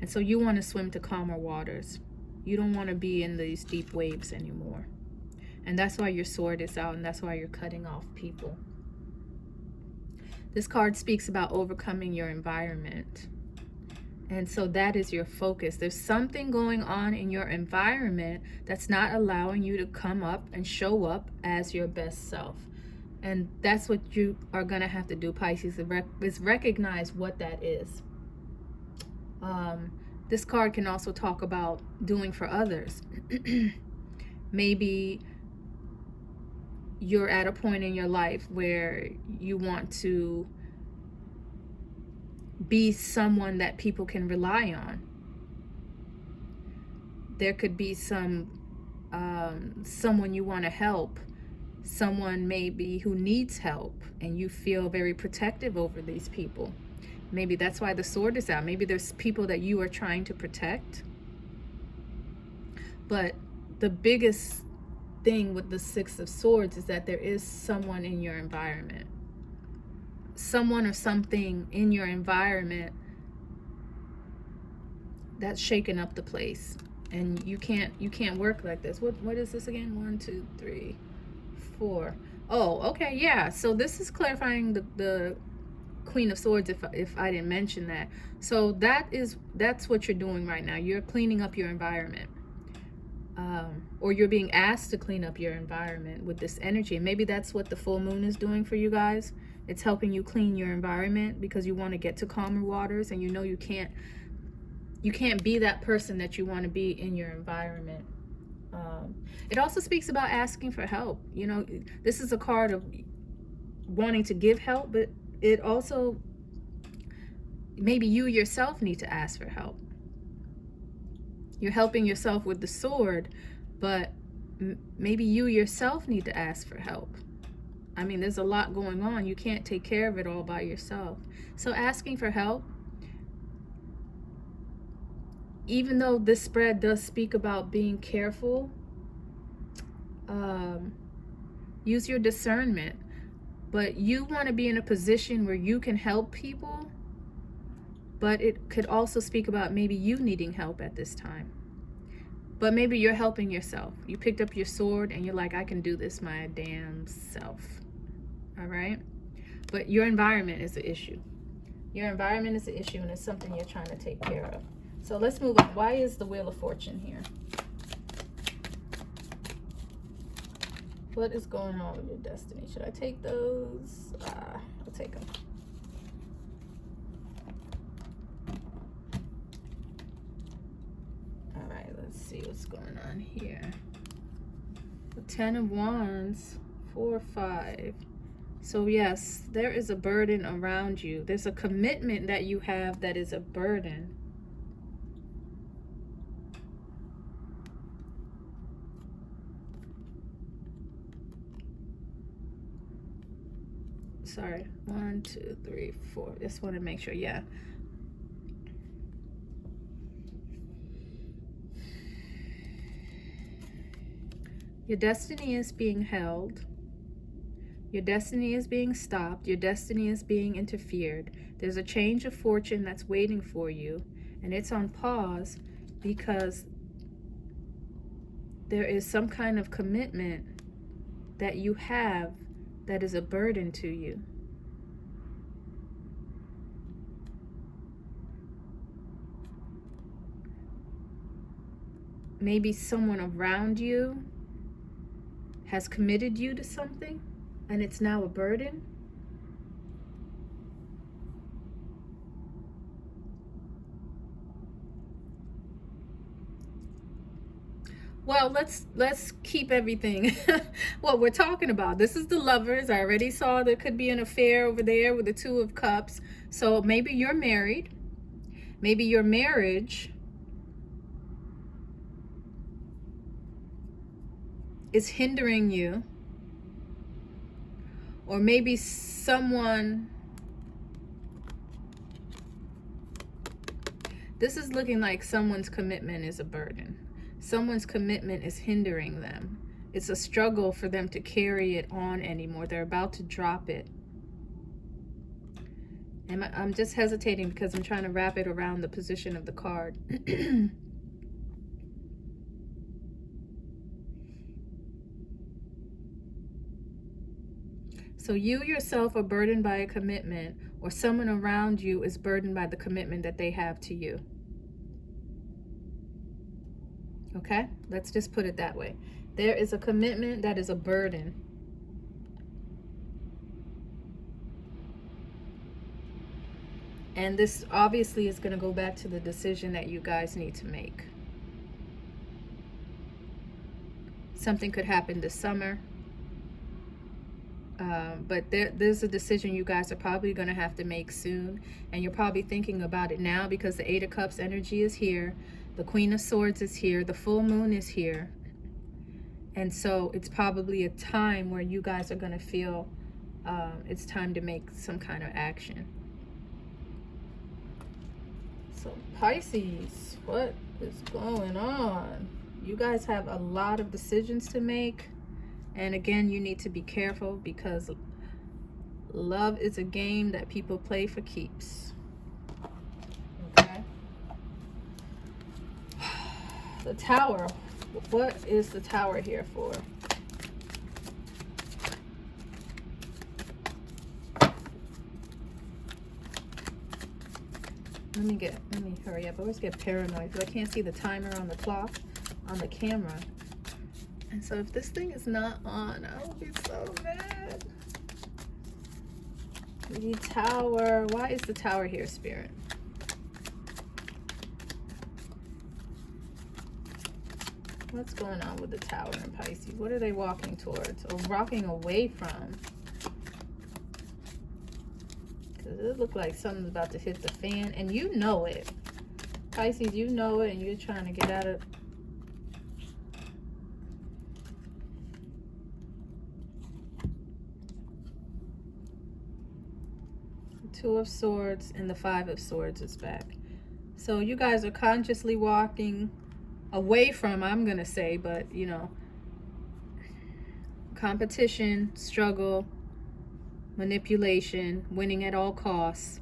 And so you want to swim to calmer waters. You don't want to be in these deep waves anymore. And that's why your sword is out, and that's why you're cutting off people. This card speaks about overcoming your environment. And so that is your focus. There's something going on in your environment that's not allowing you to come up and show up as your best self. And that's what you are going to have to do, Pisces, is recognize what that is. This card can also talk about doing for others. Maybe you're at a point in your life where you want to be someone that people can rely on. There could be someone you want to help, someone maybe who needs help, and you feel very protective over these people. Maybe that's why the sword is out. Maybe there's people that you are trying to protect. But the biggest thing with the Six of Swords is that there is someone in your environment. Someone or something in your environment that's shaking up the place, and you can't work like this. What is this again? 1, 2, 3, 4. Oh, okay, yeah. So this is clarifying the Queen of Swords, if I didn't mention that. So that's what you're doing right now. You're cleaning up your environment, or you're being asked to clean up your environment with this energy. And maybe that's what the full moon is doing for you guys. It's helping you clean your environment because you want to get to calmer waters, and you know you can't be that person that you want to be in your environment. It also speaks about asking for help. You know, this is a card of wanting to give help, but it also, maybe you yourself need to ask for help. You're helping yourself with the sword, but maybe you yourself need to ask for help. I mean, there's a lot going on. You can't take care of it all by yourself. So asking for help, even though this spread does speak about being careful, use your discernment. But you want to be in a position where you can help people, but it could also speak about maybe you needing help at this time. But maybe you're helping yourself. You picked up your sword and you're like, I can do this my damn self. All right? But your environment is an issue. Your environment is an issue, and it's something you're trying to take care of. So let's move on. Why is the Wheel of Fortune here? What is going on with your destiny? Should I take those? I'll take them. All right, let's see what's going on here. The 10 of Wands, 4, 5. So yes, there is a burden around you. There's a commitment that you have that is a burden. Sorry, 1, 2, 3, 4. Just want to make sure, yeah. Your destiny is being held. Your destiny is being stopped. Your destiny is being interfered. There's a change of fortune that's waiting for you, and it's on pause because there is some kind of commitment that you have that is a burden to you. Maybe someone around you has committed you to something, and it's now a burden. Well, let's keep everything what we're talking about. This is the Lovers. I already saw there could be an affair over there with the 2 of Cups. So maybe you're married. Maybe your marriage is hindering you. Or maybe someone, this is looking like someone's commitment is a burden. Someone's commitment is hindering them. It's a struggle for them to carry it on anymore. They're about to drop it. And I'm just hesitating because I'm trying to wrap it around the position of the card. So you yourself are burdened by a commitment, or someone around you is burdened by the commitment that they have to you. Okay? Let's just put it that way. There is a commitment that is a burden. And this obviously is going to go back to the decision that you guys need to make. Something could happen this summer. But there's a decision you guys are probably going to have to make soon. And you're probably thinking about it now because the 8 of Cups energy is here. The Queen of Swords is here. The full moon is here. And so it's probably a time where you guys are going to feel it's time to make some kind of action. So Pisces, what is going on? You guys have a lot of decisions to make. And again, you need to be careful because love is a game that people play for keeps. Okay. The Tower. What is the Tower here for? Let me hurry up. I always get paranoid because I can't see the timer on the clock on the camera. And so if this thing is not on, I will be so mad. The Tower. Why is the Tower here, Spirit? What's going on with the Tower in Pisces? What are they walking towards or walking away from? Because it looks like something's about to hit the fan. And you know it. Pisces, you know it, and you're trying to get out of... Two of Swords and the 5 of Swords is back. So you guys are consciously walking away from, I'm gonna say, but you know, competition, struggle, manipulation, winning at all costs,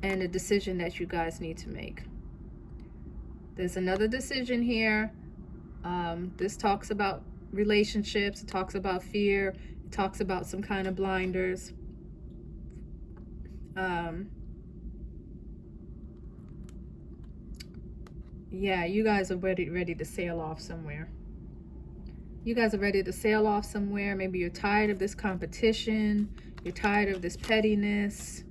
and a decision that you guys need to make. There's another decision here. This talks about relationships, it talks about fear, it talks about some kind of blinders. Yeah, you guys are ready to sail off somewhere. You guys are ready to sail off somewhere. Maybe you're tired of this competition, you're tired of this pettiness,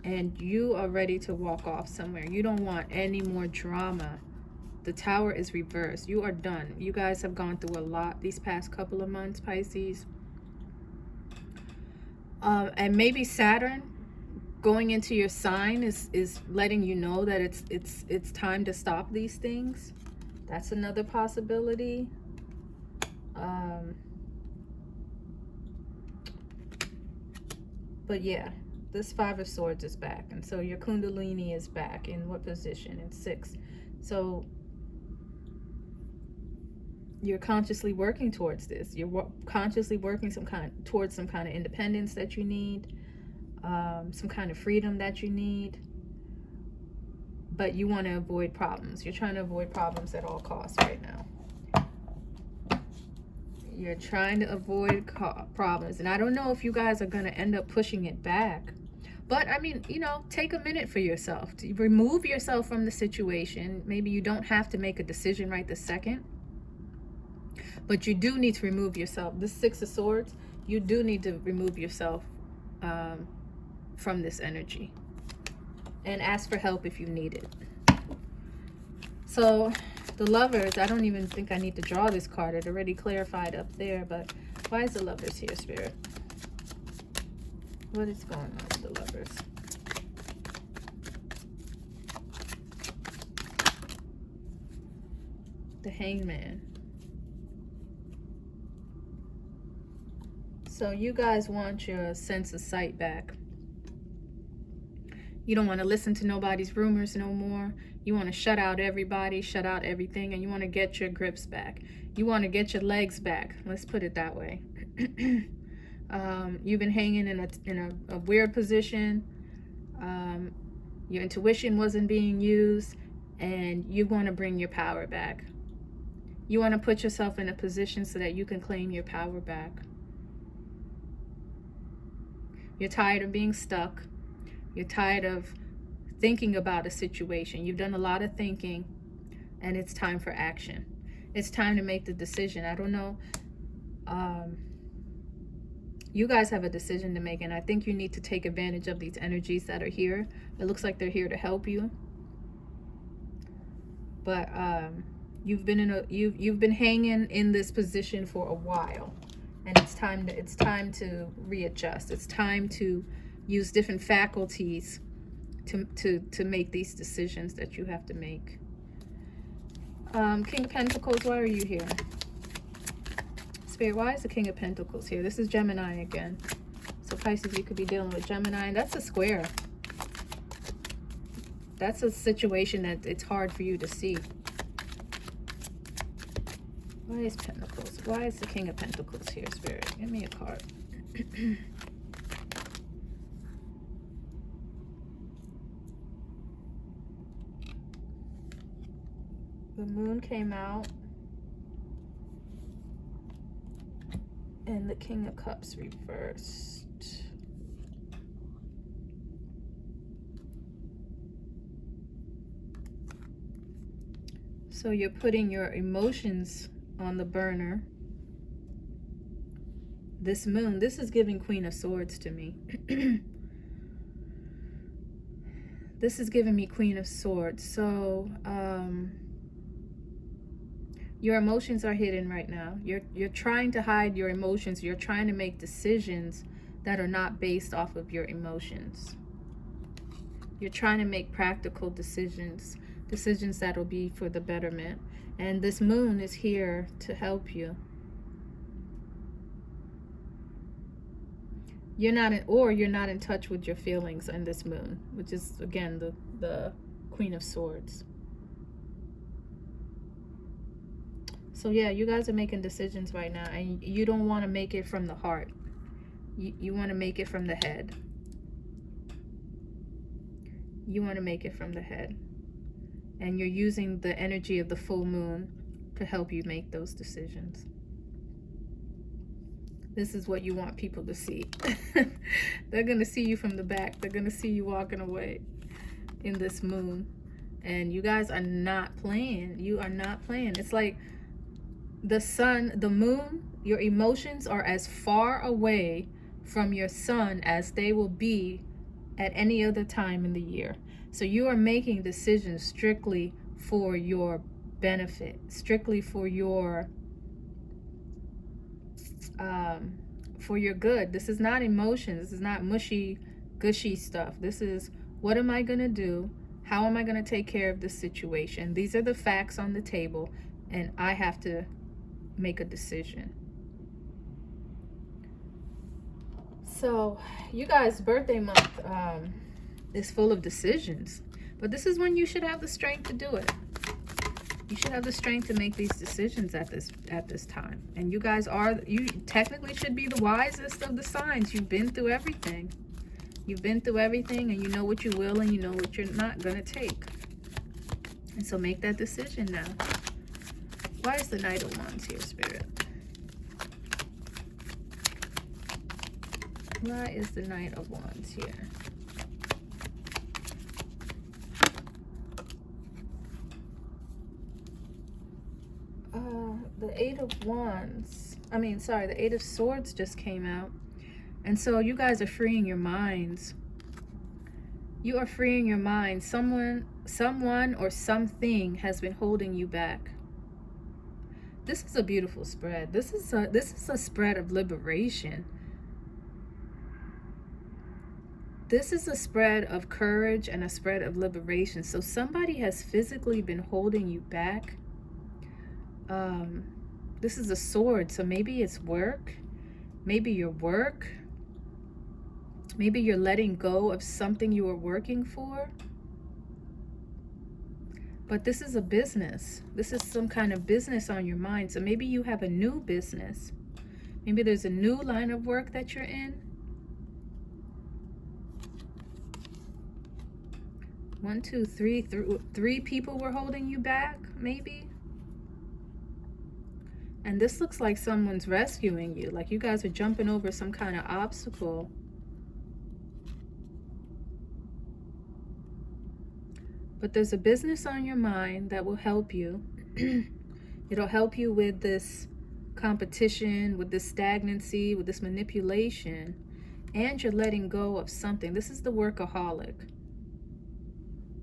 and you are ready to walk off somewhere. You don't want any more drama. The Tower is reversed. You are done. You guys have gone through a lot these past couple of months, Pisces. And maybe Saturn going into your sign is letting you know that it's time to stop these things. That's another possibility. But yeah, this Five of Swords is back, and so your Kundalini is back. In what position? In 6. So you're consciously working towards this. You're consciously working towards some kind of independence that you need, some kind of freedom that you need. But you want to avoid problems. You're trying to avoid problems at all costs right now. You're trying to avoid problems. And I don't know if you guys are going to end up pushing it back. But, I mean, you know, take a minute for yourself. To remove yourself from the situation. Maybe you don't have to make a decision right this second. But you do need to remove yourself. This 6 of Swords, you do need to remove yourself from this energy. And ask for help if you need it. So, the Lovers, I don't even think I need to draw this card. It already clarified up there. But why is the Lovers here, Spirit? What is going on with the Lovers? The Hangman. So you guys want your sense of sight back. You don't want to listen to nobody's rumors no more. You want to shut out everybody, shut out everything, and you want to get your grips back. You want to get your legs back. Let's put it that way. You've been hanging in a weird position. Your intuition wasn't being used, and you want to bring your power back. You want to put yourself in a position so that you can claim your power back. You're tired of being stuck. You're tired of thinking about a situation. You've done a lot of thinking, and it's time for action. It's time to make the decision. I don't know. You guys have a decision to make, and I think you need to take advantage of these energies that are here. It looks like they're here to help you. But you've been hanging in this position for a while, and it's time to readjust. It's time to use different faculties to make these decisions that you have to make. King of Pentacles, why are you here? Spirit, why is the King of Pentacles here? This is Gemini again. So Pisces, you could be dealing with Gemini, and that's a square. That's a situation that it's hard for you to see. Why is Pentacles? Why is the King of Pentacles here, Spirit? Give me a card. The Moon came out. And the King of Cups reversed. So you're putting your emotions on the burner. This Moon, this is giving Queen of Swords to me. This is giving me Queen of Swords. So, your emotions are hidden right now. You're trying to hide your emotions. You're trying to make decisions that are not based off of your emotions. You're trying to make practical decisions that will be for the betterment. And this Moon is here to help you. you're not in touch with your feelings in this moon, which is again the Queen of Swords. So yeah, you guys are making decisions right now, and you don't want to make it from the heart. You want to make it from the head. You want to make it from the head. And you're using the energy of the full moon to help you make those decisions. This is what you want people to see. They're going to see you from the back. They're going to see you walking away in this moon. And you guys are not playing. You are not playing. It's like the sun, the moon, your emotions are as far away from your sun as they will be at any other time in the year. So you are making decisions strictly for your benefit, strictly for your good. This is not emotions. This is not mushy, gushy stuff. This is, what am I going to do? How am I going to take care of this situation? These are the facts on the table, and I have to make a decision. So you guys' birthday month is full of decisions, but this is when you should have the strength to do it. You should have the strength to make these decisions at this time. And you guys you technically should be the wisest of the signs. You've been through everything. You've been through everything, and you know what you will and you know what you're not going to take. And so make that decision now. Why is the Knight of Wands here, Spirit? Why is the Knight of Wands here? The Eight of Wands, the Eight of Swords just came out. And so you guys are freeing your minds. You are freeing your mind. Someone or something has been holding you back. This is a beautiful spread. This is a spread of liberation. This is a spread of courage and a spread of liberation. So somebody has physically been holding you back. This is a sword, so maybe it's work. Maybe your work. Maybe you're letting go of something you were working for. But this is a business. This is some kind of business on your mind. So maybe you have a new business. Maybe there's a new line of work that you're in. 1, 2, 3. Three people were holding you back, maybe. And this looks like someone's rescuing you. Like you guys are jumping over some kind of obstacle. But there's a business on your mind that will help you. It'll help you with this competition, with this stagnancy, with this manipulation. And you're letting go of something. This is the workaholic.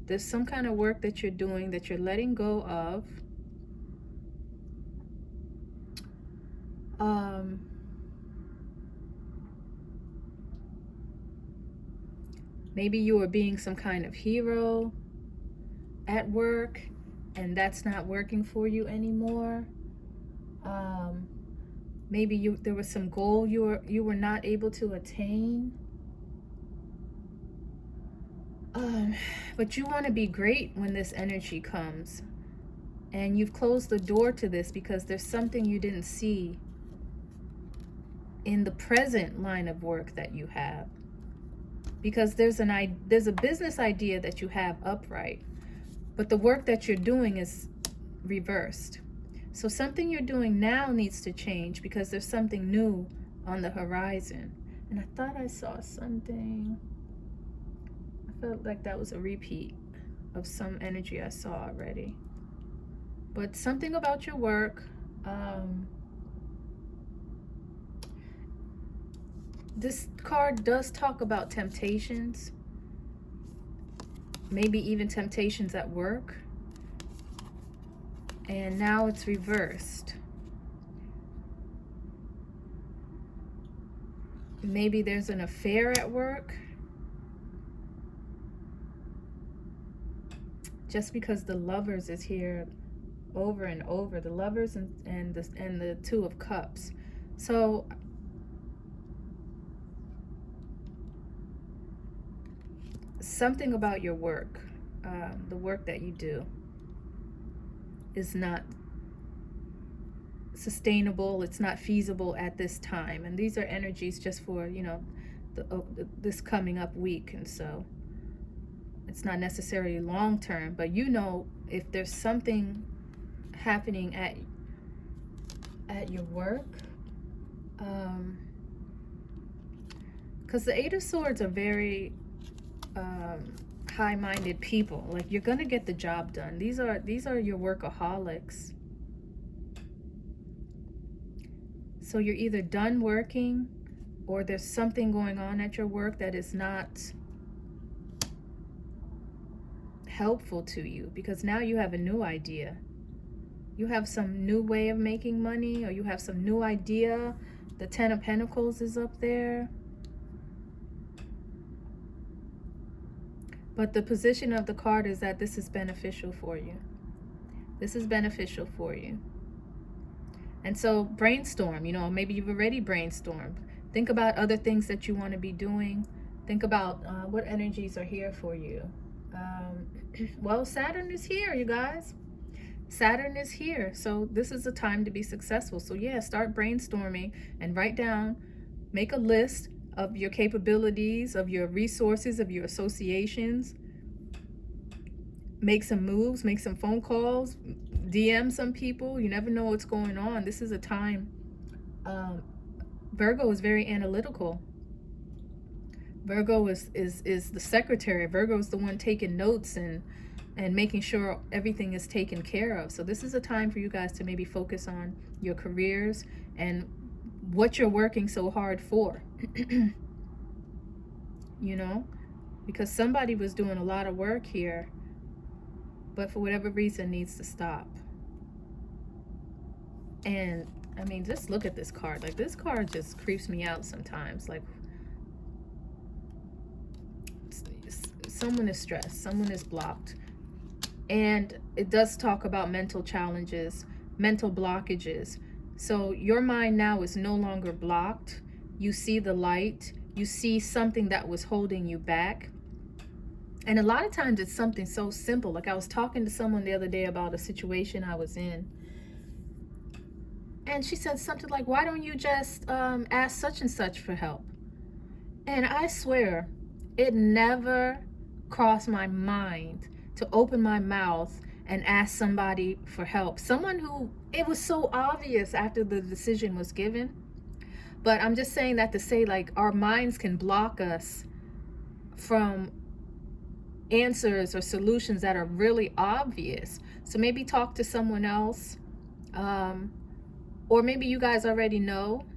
There's some kind of work that you're doing that you're letting go of. Maybe you are being some kind of hero at work, and that's not working for you anymore. Maybe there was some goal you were not able to attain. But you want to be great when this energy comes. And you've closed the door to this because there's something you didn't see in the present line of work that you have. Because there's a business idea that you have upright, but the work that you're doing is reversed. So something you're doing now needs to change because there's something new on the horizon. And I thought I saw something. I felt like that was a repeat of some energy I saw already. But something about your work. This card does talk about temptations. Maybe even temptations at work. And now it's reversed. Maybe there's an affair at work. Just because the Lovers is here over and over. The Lovers and the Two of Cups. So something about your work, the work that you do, is not sustainable. It's not feasible at this time. And these are energies just for, you know, this coming up week. And so it's not necessarily long term, but you know, if there's something happening at your work, because the Eight of Swords are very high-minded people. Like, you're gonna get the job done. These are your workaholics. So you're either done working, or there's something going on at your work that is not helpful to you, because now you have a new idea. You have some new way of making money, or you have some new idea. The Ten of Pentacles is up there. But the position of the card is that this is beneficial for you. This is beneficial for you. And so brainstorm, you know, maybe you've already brainstormed. Think about other things that you want to be doing. Think about what energies are here for you. Well, Saturn is here, you guys. Saturn is here. So this is a time to be successful. So yeah, start brainstorming and write down, make a list of your capabilities, of your resources, of your associations. Make some moves, make some phone calls, DM some people. You never know what's going on. This is a time. Virgo is very analytical. Virgo is the secretary. Virgo is the one taking notes and making sure everything is taken care of. So this is a time for you guys to maybe focus on your careers and what you're working so hard for. You know, because somebody was doing a lot of work here, but for whatever reason needs to stop. And I mean, just look at this card. Like, this card just creeps me out sometimes. Like, someone is stressed, someone is blocked. And it does talk about mental challenges, mental blockages. So your mind now is no longer blocked. You see the light. You see something that was holding you back. And a lot of times it's something so simple. Like, I was talking to someone the other day about a situation I was in. And she said something like, why don't you just ask such and such for help? And I swear, it never crossed my mind to open my mouth and ask somebody for help. Someone who, it was so obvious after the decision was given. But I'm just saying that to say, like, our minds can block us from answers or solutions that are really obvious. So maybe talk to someone else. Or maybe you guys already know,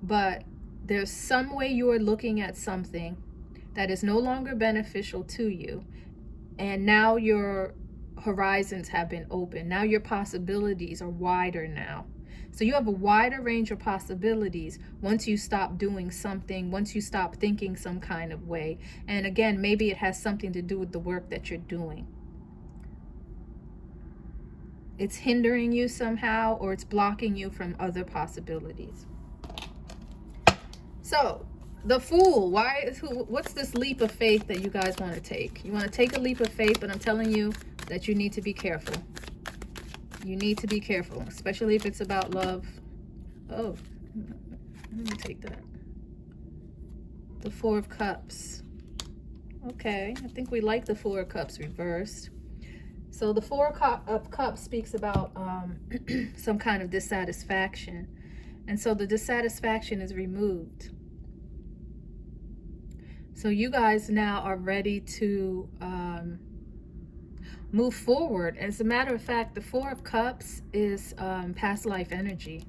but there's some way you're looking at something that is no longer beneficial to you. And now your horizons have been opened. Now your possibilities are wider now. So you have a wider range of possibilities once you stop doing something, once you stop thinking some kind of way. And again, maybe it has something to do with the work that you're doing. It's hindering you somehow, or it's blocking you from other possibilities. So, the Fool. What's this leap of faith that you guys want to take? You want to take a leap of faith, but I'm telling you that you need to be careful. You need to be careful, especially if it's about love. Oh, let me take that. The Four of Cups. Okay, I think we like the Four of Cups reversed. So the Four of Cups speaks about some kind of dissatisfaction. And so the dissatisfaction is removed. So you guys now are ready to move forward. As a matter of fact, the Four of Cups is past life energy.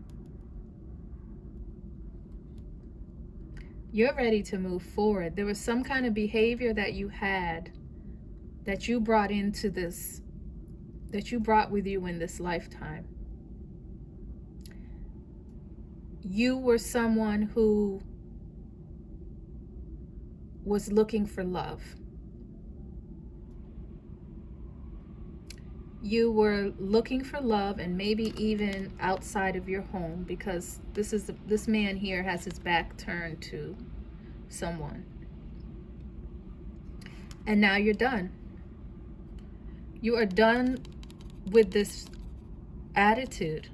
You're ready to move forward. There was some kind of behavior that you had, that you brought into this, that you brought with you in this lifetime. You were someone who was looking for love. You were looking for love, and maybe even outside of your home, because this man here has his back turned to someone. And now you're done. You are done with this attitude.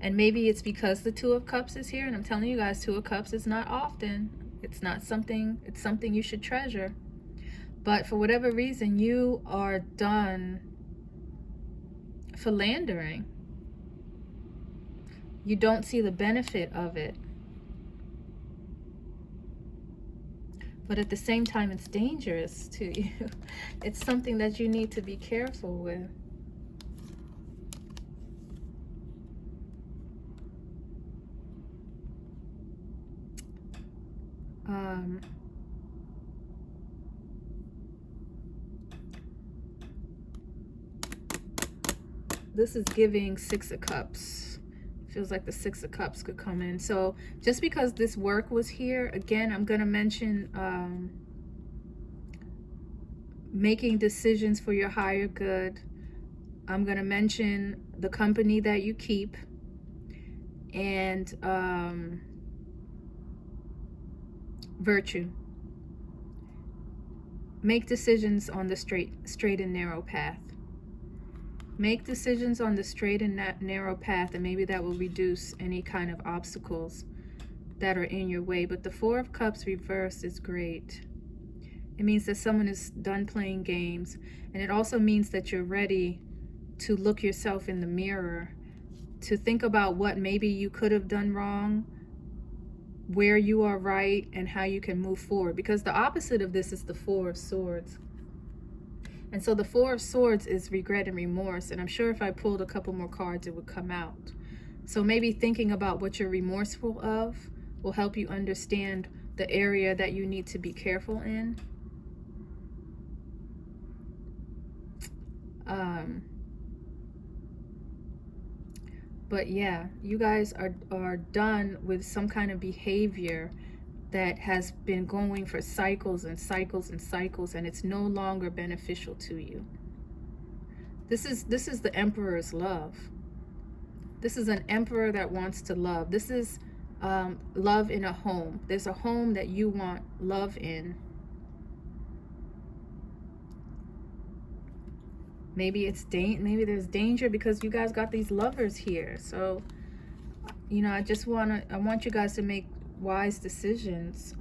And maybe it's because the Two of Cups is here, and I'm telling you guys, Two of Cups is not often. It's not something, it's something you should treasure. But for whatever reason, you are done philandering. You don't see the benefit of it. But at the same time, it's dangerous to you. It's something that you need to be careful with. This is giving Six of Cups. Feels like the Six of Cups could come in. So just because this work was here, again, I'm going to mention making decisions for your higher good. I'm going to mention the company that you keep, and virtue. Make decisions on the straight and narrow path. Make decisions on the straight and narrow path, and maybe that will reduce any kind of obstacles that are in your way. But the Four of Cups reversed is great. It means that someone is done playing games, and it also means that you're ready to look yourself in the mirror, to think about what maybe you could have done wrong, where you are right, and how you can move forward. Because the opposite of this is the Four of Swords. And so the Four of Swords is regret and remorse. And I'm sure if I pulled a couple more cards, it would come out. So maybe thinking about what you're remorseful of will help you understand the area that you need to be careful in. But yeah, you guys are done with some kind of behavior that has been going for cycles and cycles and cycles, and it's no longer beneficial to you. This is the Emperor's love. This is an emperor that wants to love. This is love in a home. There's a home that you want love in. Maybe there's danger because you guys got these lovers here. So, you know, I want you guys to make wise decisions.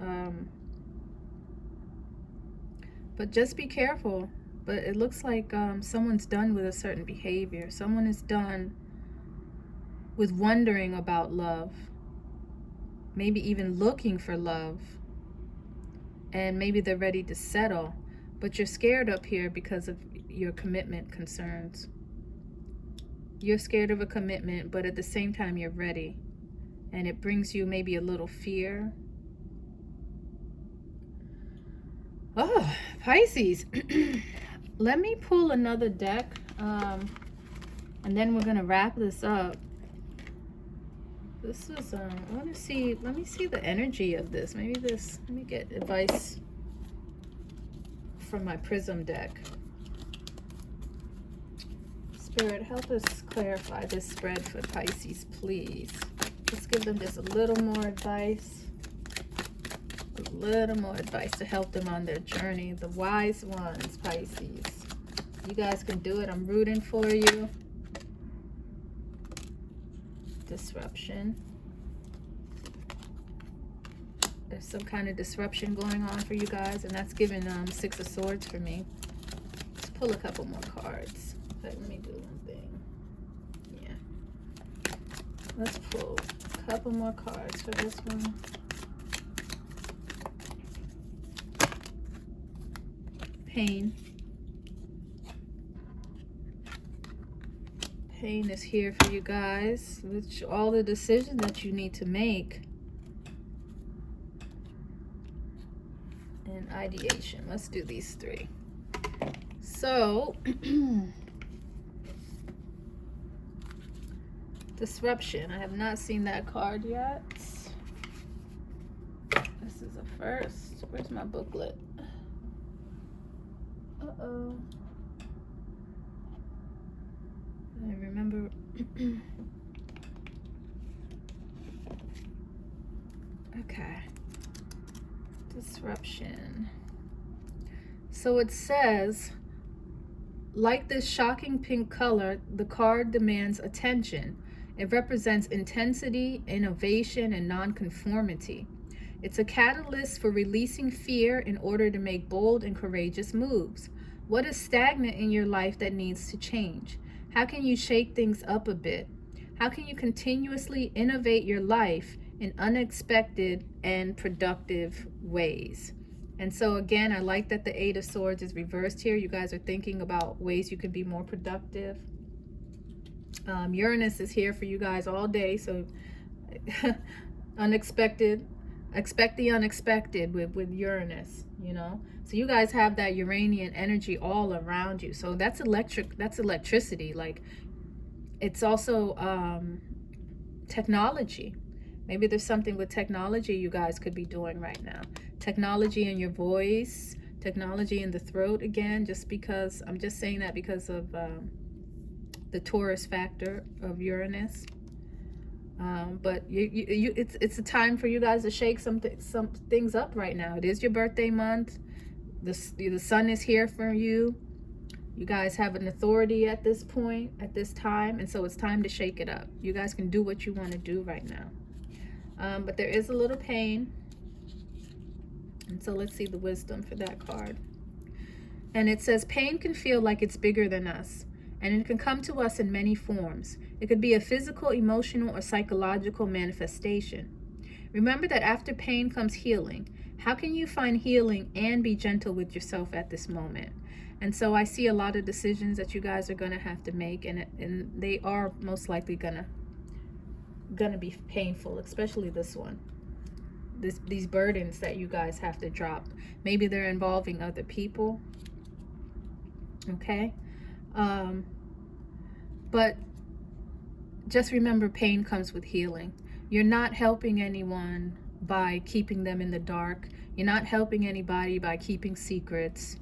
But just be careful. But it looks like someone's done with a certain behavior. Someone is done with wondering about love. Maybe even looking for love. And maybe they're ready to settle. But you're scared up here because of your commitment concerns. You're scared of a commitment, but at the same time you're ready. And it brings you maybe a little fear. Oh, Pisces. Let me pull another deck, and then we're gonna wrap this up. This is I want to see. Let me see the energy of this. Maybe this. Let me get advice from my Prism deck. Spirit, help us clarify this spread for Pisces, please. Let's give them just a little more advice. A little more advice to help them on their journey. The wise ones, Pisces. You guys can do it. I'm rooting for you. Disruption. There's some kind of disruption going on for you guys, and that's giving Six of Swords for me. Let's pull a couple more cards. Let me do one thing. Yeah. Let's pull a couple more cards for this one. Pain. Pain is here for you guys, with all the decisions that you need to make. And ideation. Let's do these three. So, disruption. I have not seen that card yet. This is a first. Where's my booklet? Uh-oh. I remember. Okay. Disruption. So it says, like this shocking pink color, the card demands attention. It represents intensity, innovation, and nonconformity. It's a catalyst for releasing fear in order to make bold and courageous moves. What is stagnant in your life that needs to change? How can you shake things up a bit? How can you continuously innovate your life in unexpected and productive ways? And so again, I like that the Eight of Swords is reversed here. You guys are thinking about ways you can be more productive. Uranus is here for you guys all day, so unexpected. Expect the unexpected with Uranus, you know. So you guys have that Uranian energy all around you. So that's electricity. Like, it's also technology. Maybe there's something with technology you guys could be doing right now. Technology in your voice, technology in the throat again, just because, I'm just saying that because of the Taurus factor of Uranus. But it's a time for you guys to shake some things up right now. It is your birthday month. The sun is here for you. You guys have an authority at this point, at this time, and so it's time to shake it up. You guys can do what you want to do right now. But there is a little pain. And so let's see the wisdom for that card. And it says, pain can feel like it's bigger than us, and it can come to us in many forms. It could be a physical, emotional, or psychological manifestation. Remember that after pain comes healing. How can you find healing and be gentle with yourself at this moment? And so I see a lot of decisions that you guys are going to have to make, and they are most likely gonna be painful, especially this one. These burdens that you guys have to drop. Maybe they're involving other people. Okay? But just remember, pain comes with healing. You're not helping anyone by keeping them in the dark. You're not helping anybody by keeping secrets.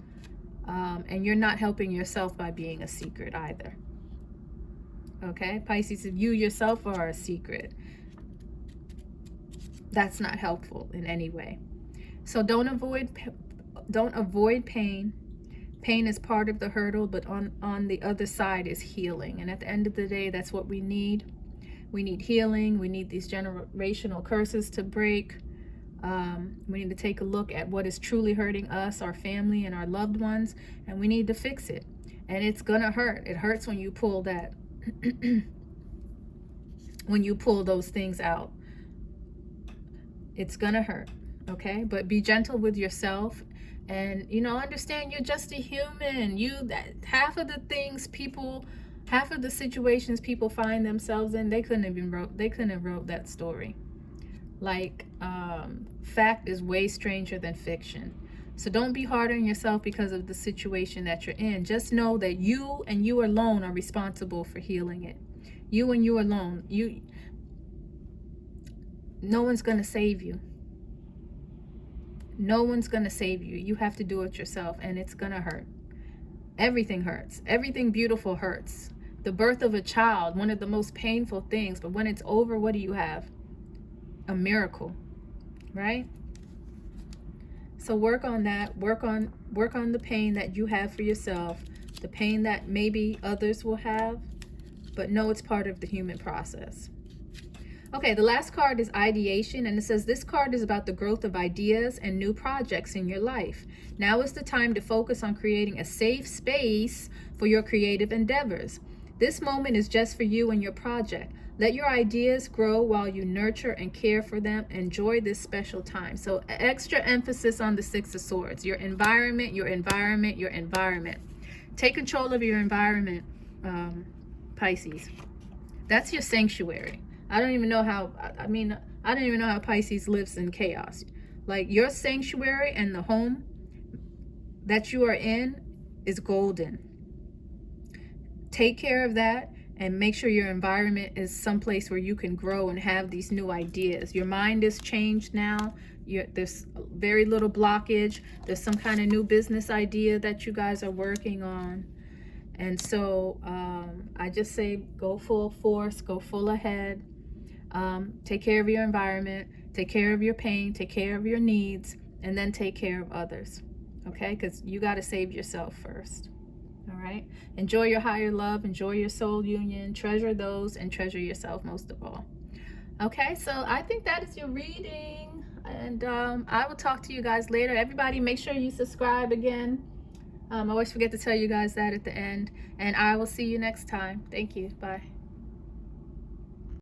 And you're not helping yourself by being a secret either. Okay? Pisces, if you yourself are a secret, that's not helpful in any way. So don't avoid pain. Pain is part of the hurdle, but on the other side is healing. And at the end of the day, that's what we need. We need healing. We need these generational curses to break. We need to take a look at what is truly hurting us, our family, and our loved ones, and we need to fix it. And it's gonna hurt. It hurts when you pull that, when you pull those things out. It's gonna hurt, okay? But be gentle with yourself, and understand you're just a human. Half of the situations people find themselves in, they couldn't have wrote that story. Like, fact is way stranger than fiction. So don't be hard on yourself because of the situation that you're in. Just know that you and you alone are responsible for healing it. You and you alone. No one's going to save you. No one's going to save you. You have to do it yourself, and it's going to hurt. Everything hurts. Everything beautiful hurts. The birth of a child, one of the most painful things, but when it's over, what do you have? A miracle, right? So work on that. Work on the pain that you have for yourself, the pain that maybe others will have, but know it's part of the human process. Okay, the last card is ideation, and it says this card is about the growth of ideas and new projects in your life. Now is the time to focus on creating a safe space for your creative endeavors. This moment is just for you and your project. Let your ideas grow while you nurture and care for them. Enjoy this special time. So extra emphasis on the Six of Swords. Your environment, your environment, your environment. Take control of your environment, Pisces. That's your sanctuary. I don't even know how Pisces lives in chaos. Like, your sanctuary and the home that you are in is golden. Take care of that and make sure your environment is someplace where you can grow and have these new ideas. Your mind is changed now. There's very little blockage. There's some kind of new business idea that you guys are working on. And so I just say go full force, go full ahead. Take care of your environment, take care of your pain, take care of your needs, and then take care of others. okay? Because you got to save yourself first. All right. Enjoy your higher love, enjoy your soul union, treasure those, and treasure yourself most of all. Okay, so I think that is your reading, and I will talk to you guys later. Everybody, make sure you subscribe again. I always forget to tell you guys that at the end, and I will see you next time. Thank you. Bye.